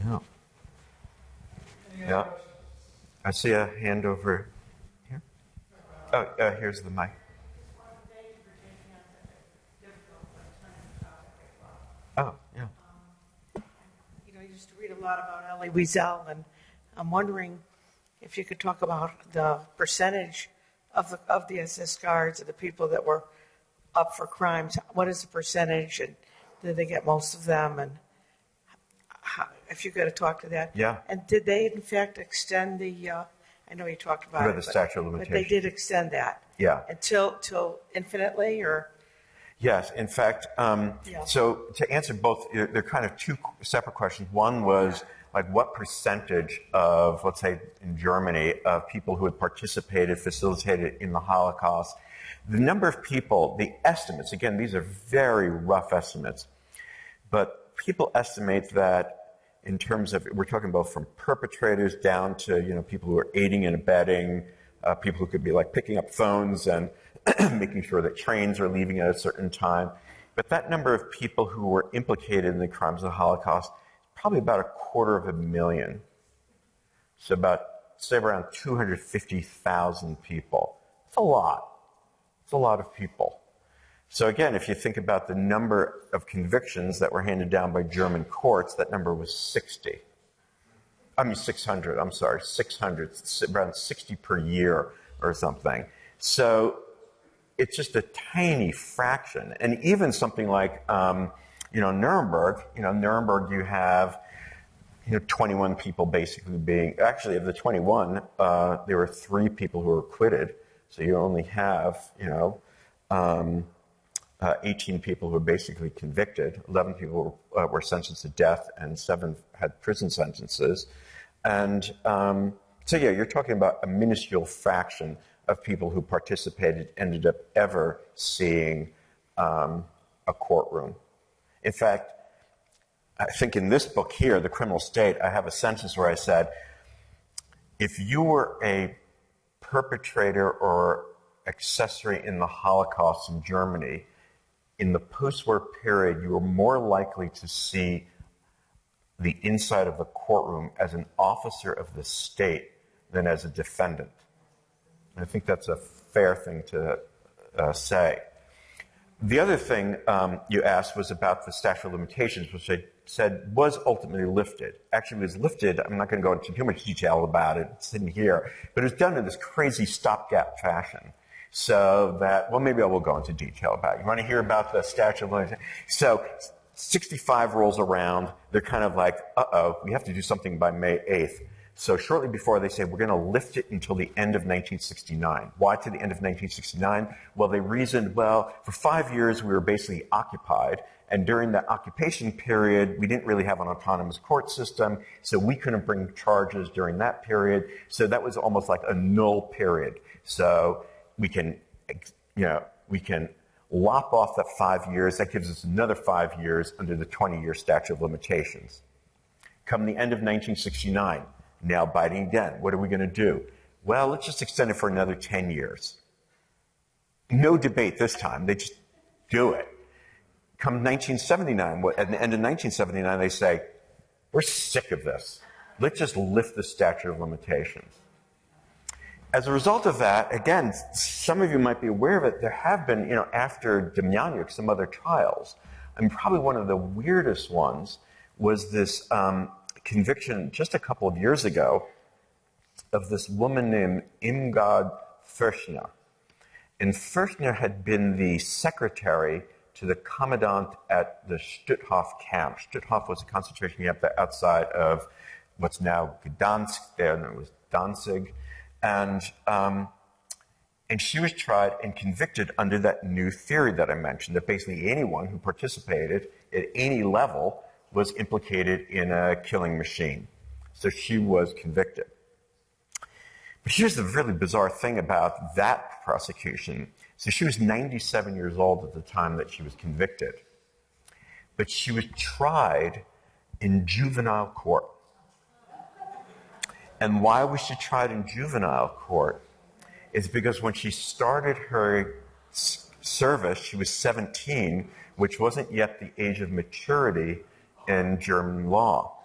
Speaker 4: Yeah. Yeah. I see a hand over here. Oh, here's the mic. Oh, yeah.
Speaker 7: I used to read a lot about Elie Wiesel, and I'm wondering if you could talk about the percentage of the SS guards and the people that were up for crimes. What is the percentage, and did they get most of them? And if you could talk to that.
Speaker 4: Yeah.
Speaker 7: And did they, in fact, extend the? I know you talked about
Speaker 4: the statute of limitations.
Speaker 7: But they did extend that.
Speaker 4: Yeah.
Speaker 7: Till infinitely, or?
Speaker 4: Yes, in fact, so to answer both, they're kind of two separate questions. One was, like what percentage of, let's say in Germany, of people who had participated, facilitated in the Holocaust, the number of people, the estimates, again, these are very rough estimates, but people estimate that in terms of, we're talking about from perpetrators down to, people who are aiding and abetting, people who could be like picking up phones and making sure that trains are leaving at a certain time. But that number of people who were implicated in the crimes of the Holocaust, probably about 250,000. So about, say, around 250,000 people. It's a lot. It's a lot of people. So again, if you think about the number of convictions that were handed down by German courts, that number was 600. I'm sorry, 600, around 60 per year or something. So it's just a tiny fraction. And even something like, Nuremberg, Nuremberg you have, 21 people basically being, actually of the 21, there were 3 people who were acquitted. So you only have, 18 people who were basically convicted. 11 people were sentenced to death, and 7 had prison sentences. And so, yeah, you're talking about a minuscule fraction of people who participated ended up ever seeing a courtroom. In fact, I think in this book here, The Criminal State, I have a sentence where I said, if you were a perpetrator or accessory in the Holocaust in Germany, in the post-war period, you were more likely to see the inside of the courtroom as an officer of the state than as a defendant. And I think that's a fair thing to say. The other thing you asked was about the statute of limitations, which I said was ultimately lifted. Actually, it was lifted, I'm not going to go into too much detail about it, it's in here, but it was done in this crazy stopgap fashion. So that, well, maybe I will go into detail about it. You want to hear about the statute of limitations? So 65 rolls around, they're kind of like, we have to do something by May 8th. So shortly before, they say, we're going to lift it until the end of 1969. Why to the end of 1969? Well, they reasoned, for 5 years we were basically occupied, and during that occupation period, we didn't really have an autonomous court system, so we couldn't bring charges during that period. So that was almost like a null period. So we can, we can lop off that 5 years. That gives us another 5 years under the 20-year statute of limitations. Come the end of 1969, now biting again. What are we going to do? Well, let's just extend it for another 10 years. No debate this time. They just do it. Come 1979, at the end of 1979, they say, we're sick of this. Let's just lift the statute of limitations. As a result of that, again, some of you might be aware of it, there have been, after Demjanjuk, some other trials. Probably one of the weirdest ones was this conviction just a couple of years ago of this woman named Irmgard Fürchner. And Fürchner had been the secretary to the commandant at the Stutthof camp. Stutthof was a concentration camp outside of what's now Gdansk, there, and it was Danzig. And she was tried and convicted under that new theory that I mentioned, that basically anyone who participated at any level was implicated in a killing machine. So she was convicted. But here's the really bizarre thing about that prosecution. So she was 97 years old at the time that she was convicted. But she was tried in juvenile court. And why was she tried in juvenile court is because when she started her service, she was 17, which wasn't yet the age of maturity in German law.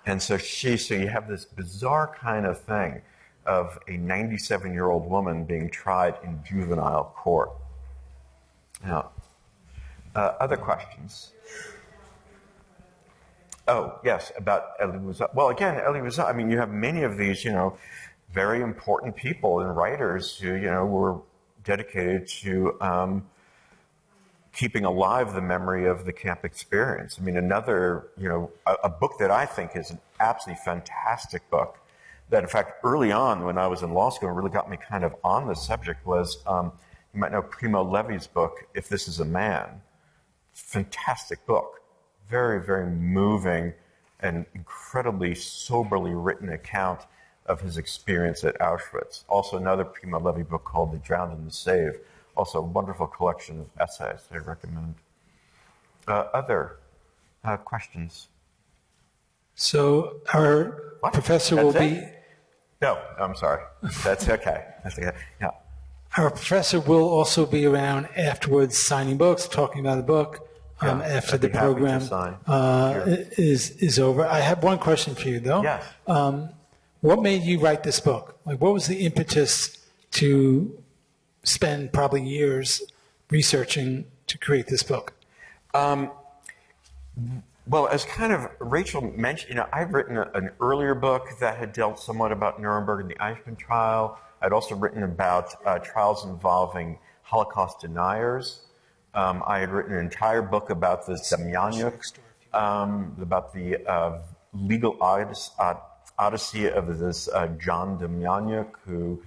Speaker 4: And so you have this bizarre kind of thing of a 97-year-old woman being tried in juvenile court. Now, other questions? Oh, yes, about Elie Wiesel. Well, again, Elie Wiesel, you have many of these, very important people and writers who, were dedicated to keeping alive the memory of the camp experience. Another, a book that I think is an absolutely fantastic book that, in fact, early on when I was in law school, really got me kind of on the subject was, you might know Primo Levi's book, If This Is a Man. Fantastic book. Very, very moving an incredibly soberly written account of his experience at Auschwitz. Also, another Primo Levi book called The Drowned and the Saved. Also, a wonderful collection of essays I recommend. Other questions?
Speaker 1: So our
Speaker 4: What?
Speaker 1: professor
Speaker 4: That's
Speaker 1: will
Speaker 4: it?
Speaker 1: be.
Speaker 4: No, I'm sorry. That's okay. That's okay. Yeah.
Speaker 1: Our professor will also be around afterwards, signing books, talking about the book after
Speaker 4: I'd
Speaker 1: the
Speaker 4: be happy to
Speaker 1: program
Speaker 4: sign.
Speaker 1: is over. I have one question for you, though.
Speaker 4: Yes.
Speaker 1: What made you write this book? Like, what was the impetus to spend probably years researching to create this book?
Speaker 4: Well, as kind of Rachel mentioned, I've written an earlier book that had dealt somewhat about Nuremberg and the Eichmann trial. I'd also written about trials involving Holocaust deniers. I had written an entire book about the Demjanjuk, about the legal odyssey of this John Demjanjuk, who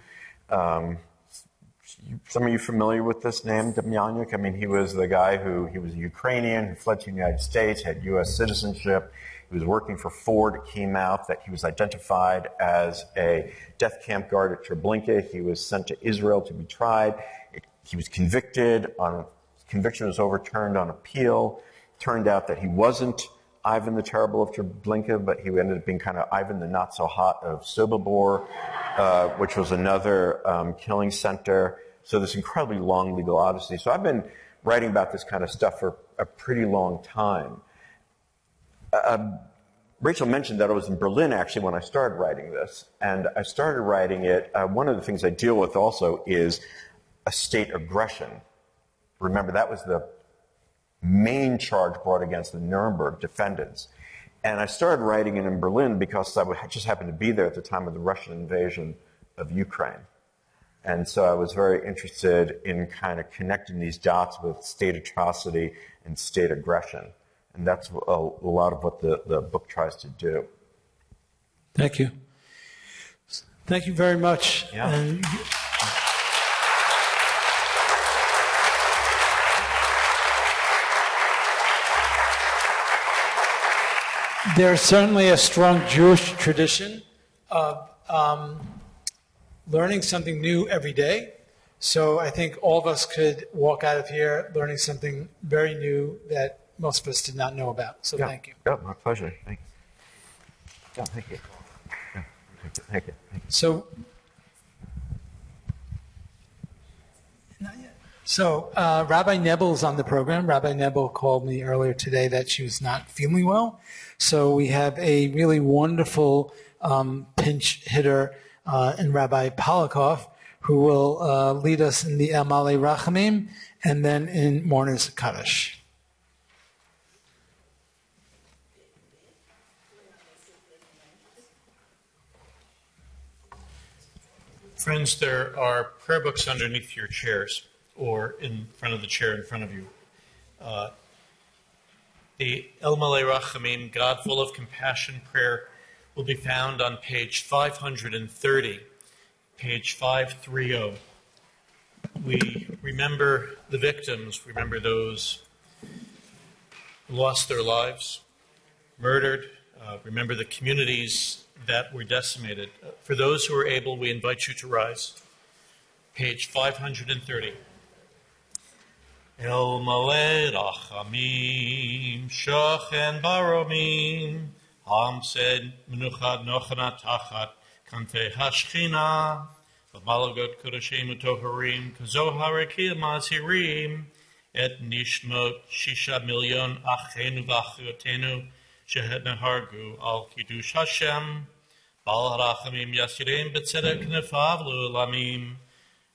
Speaker 4: some of you familiar with this name, Demjanjuk? I mean, he was the guy he was a Ukrainian who fled to the United States, had U.S. citizenship. He was working for Ford. It came out that he was identified as a death camp guard at Treblinka. He was sent to Israel to be tried. He was convicted. Conviction was overturned on appeal. Turned out that he wasn't Ivan the Terrible of Treblinka, but he ended up being kind of Ivan the Not So Hot of Sobibor, which was another killing center. So this incredibly long legal odyssey. So I've been writing about this kind of stuff for a pretty long time. Rachel mentioned that I was in Berlin, actually, when I started writing this. And I started writing it. One of the things I deal with also is a state aggression. Remember, that was the main charge brought against the Nuremberg defendants. And I started writing it in Berlin because I just happened to be there at the time of the Russian invasion of Ukraine. And so I was very interested in kind of connecting these dots with state atrocity and state aggression. And that's a lot of what the book tries to do.
Speaker 1: Thank you. Thank you very much.
Speaker 4: Yeah.
Speaker 1: And there's certainly a strong Jewish tradition of learning something new every day. So I think all of us could walk out of here learning something very new that most of us did not know about. So thank you.
Speaker 4: Yeah, my pleasure. Thanks. Yeah, thank you. Yeah, thank you.
Speaker 1: So, Rabbi Nebel's on the program. Rabbi Nebel called me earlier today that she was not feeling well. So we have a really wonderful pinch hitter in Rabbi Polikoff, who will lead us in the El Malei Rachamim and then in Mourner's Kaddish.
Speaker 8: Friends, there are prayer books underneath your chairs or in front of the chair in front of you. The El Malei Rachamim, God Full of Compassion prayer, will be found on page 530, page 530. We remember the victims, remember those who lost their lives, murdered, remember the communities that were decimated. For those who are able, we invite you to rise. Page 530. El Malei Rachamim, Shochen Baromim, Hamsed Menuchad Nochana Tachat, Kanfei Hashchina, V'malagot Kodashim Utoharim, Kazohar Ekia Mazirim, Et Nishmot 6 million Achenu V'Achiotenu, Shehet Nehargu Al Kiddush Hashem, Bal Harachamim Yasirim B'Tzedek Nefav L'Olamim,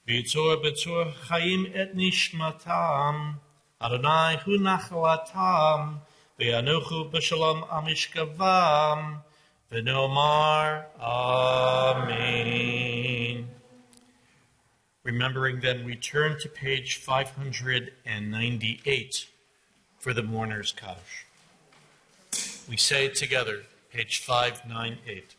Speaker 8: V'Yitzor B'Tzor Chaim Et Nishmatam, Adonai Hu Nachalatam, V'Yanuchu B'Shalom Amishkavam, V'Nomar Amen. Remembering then, we turn to page 598 for the Mourner's Kaddish. We say it together, page 598.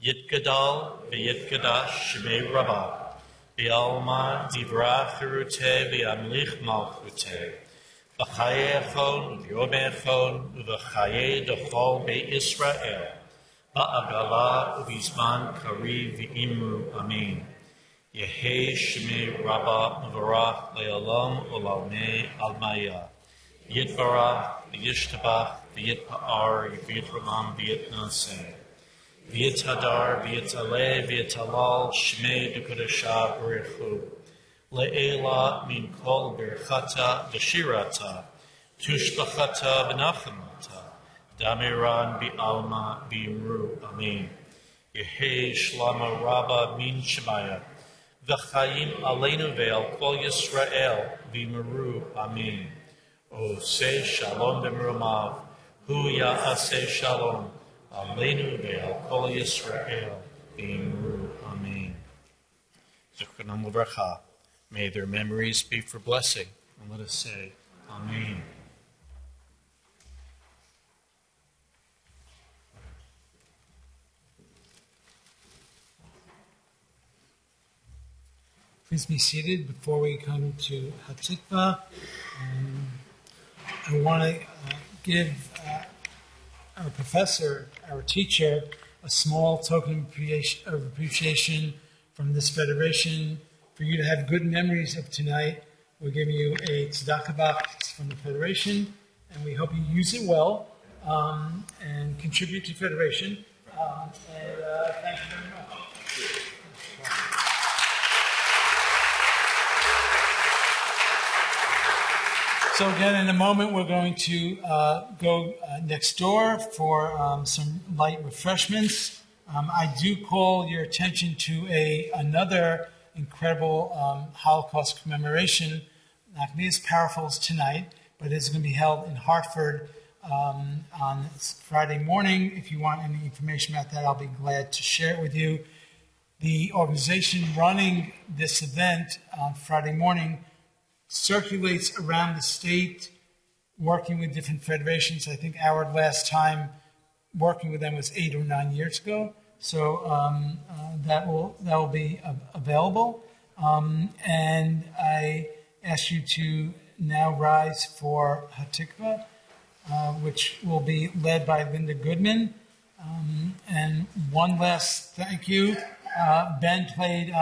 Speaker 8: Yitgadal v'yitgadash shemei rabbah, v'yalma divrach cheruteh v'yamlich malchuteh, B'chaye echon, v'yod echon, v'chaye d'chol be'Yisrael, ba'agala u'bizman kari v'imru amen. Yehi shemei rabba mevarach le'olam olamei almaya. Yitbarach, v'yishtabach, v'yitpa'ar, v'yitramam, v'yitnaseh. V'yithadar, v'yitale, v'yitalal, shmei d'kodesha b'rechu. Le'ela min kol berchata v'shirata, tushbachata v'nachamata, damiran bi'alma b'imru, amen. Yehi shlama rabba min shemaya, v'chayim aleinu ve'al kol Yisrael, b'imru, amen. O say shalom b'mrumav, hu ya'aseh shalom, aleinu ve'al kol Yisrael, b'imru, amen. Zichronam l'bracha. May their memories be for blessing. And let us say, Amen.
Speaker 1: Please be seated before we come to Hatikva. I want to give our professor, our teacher, a small token of appreciation from this federation. For you to have good memories of tonight, we're giving you a tzedakah box from the Federation, and we hope you use it well and contribute to Federation. Thank you very much. So again, in a moment, we're going to go next door for some light refreshments. I do call your attention to another incredible Holocaust commemoration. Not going to be as powerful as tonight, but it's going to be held in Hartford on Friday morning. If you want any information about that, I'll be glad to share it with you. The organization running this event on Friday morning circulates around the state, working with different federations. I think our last time working with them was 8 or 9 years ago. So that will be available. And I ask you to now rise for Hatikva, which will be led by Linda Goodman. And one last thank you. Ben played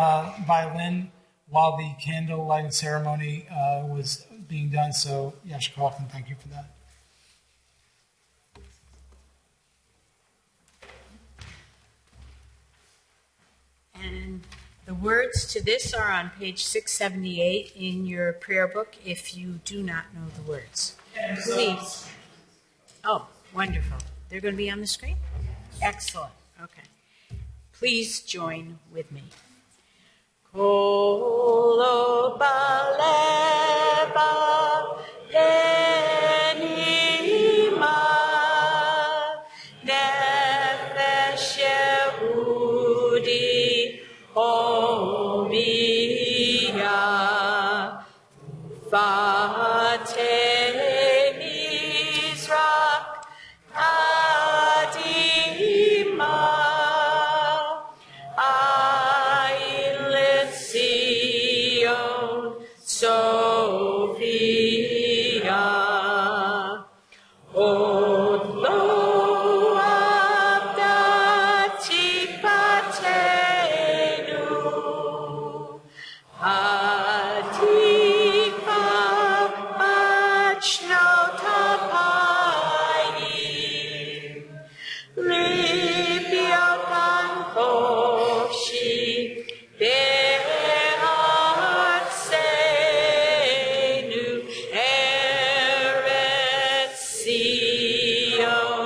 Speaker 1: violin while the candle lighting ceremony was being done. So Yashar Koach, and thank you for that.
Speaker 9: And the words to this are on page 678 in your prayer book if you do not know the words. Please. Oh, wonderful. They're going to be on the screen? Excellent. Okay. Please join with me. Kolo baleba enima nefesh Yehudi Omiya Vate Mizrach Adima Ailet Zion Sophia Od lo abdati patenu Hatifa bachnot apayim Libyotan koshi be'arsenu Eretz Zion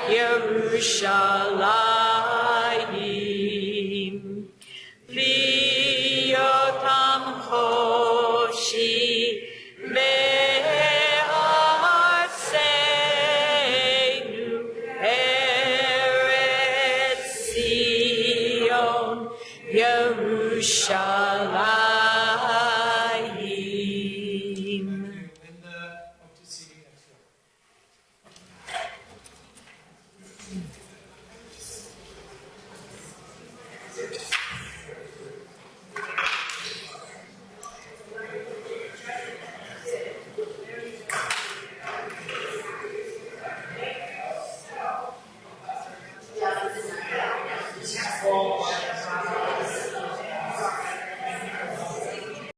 Speaker 9: Yerushalayim Liyotam choshi be'arsenu Eretz Zion Yerushalayim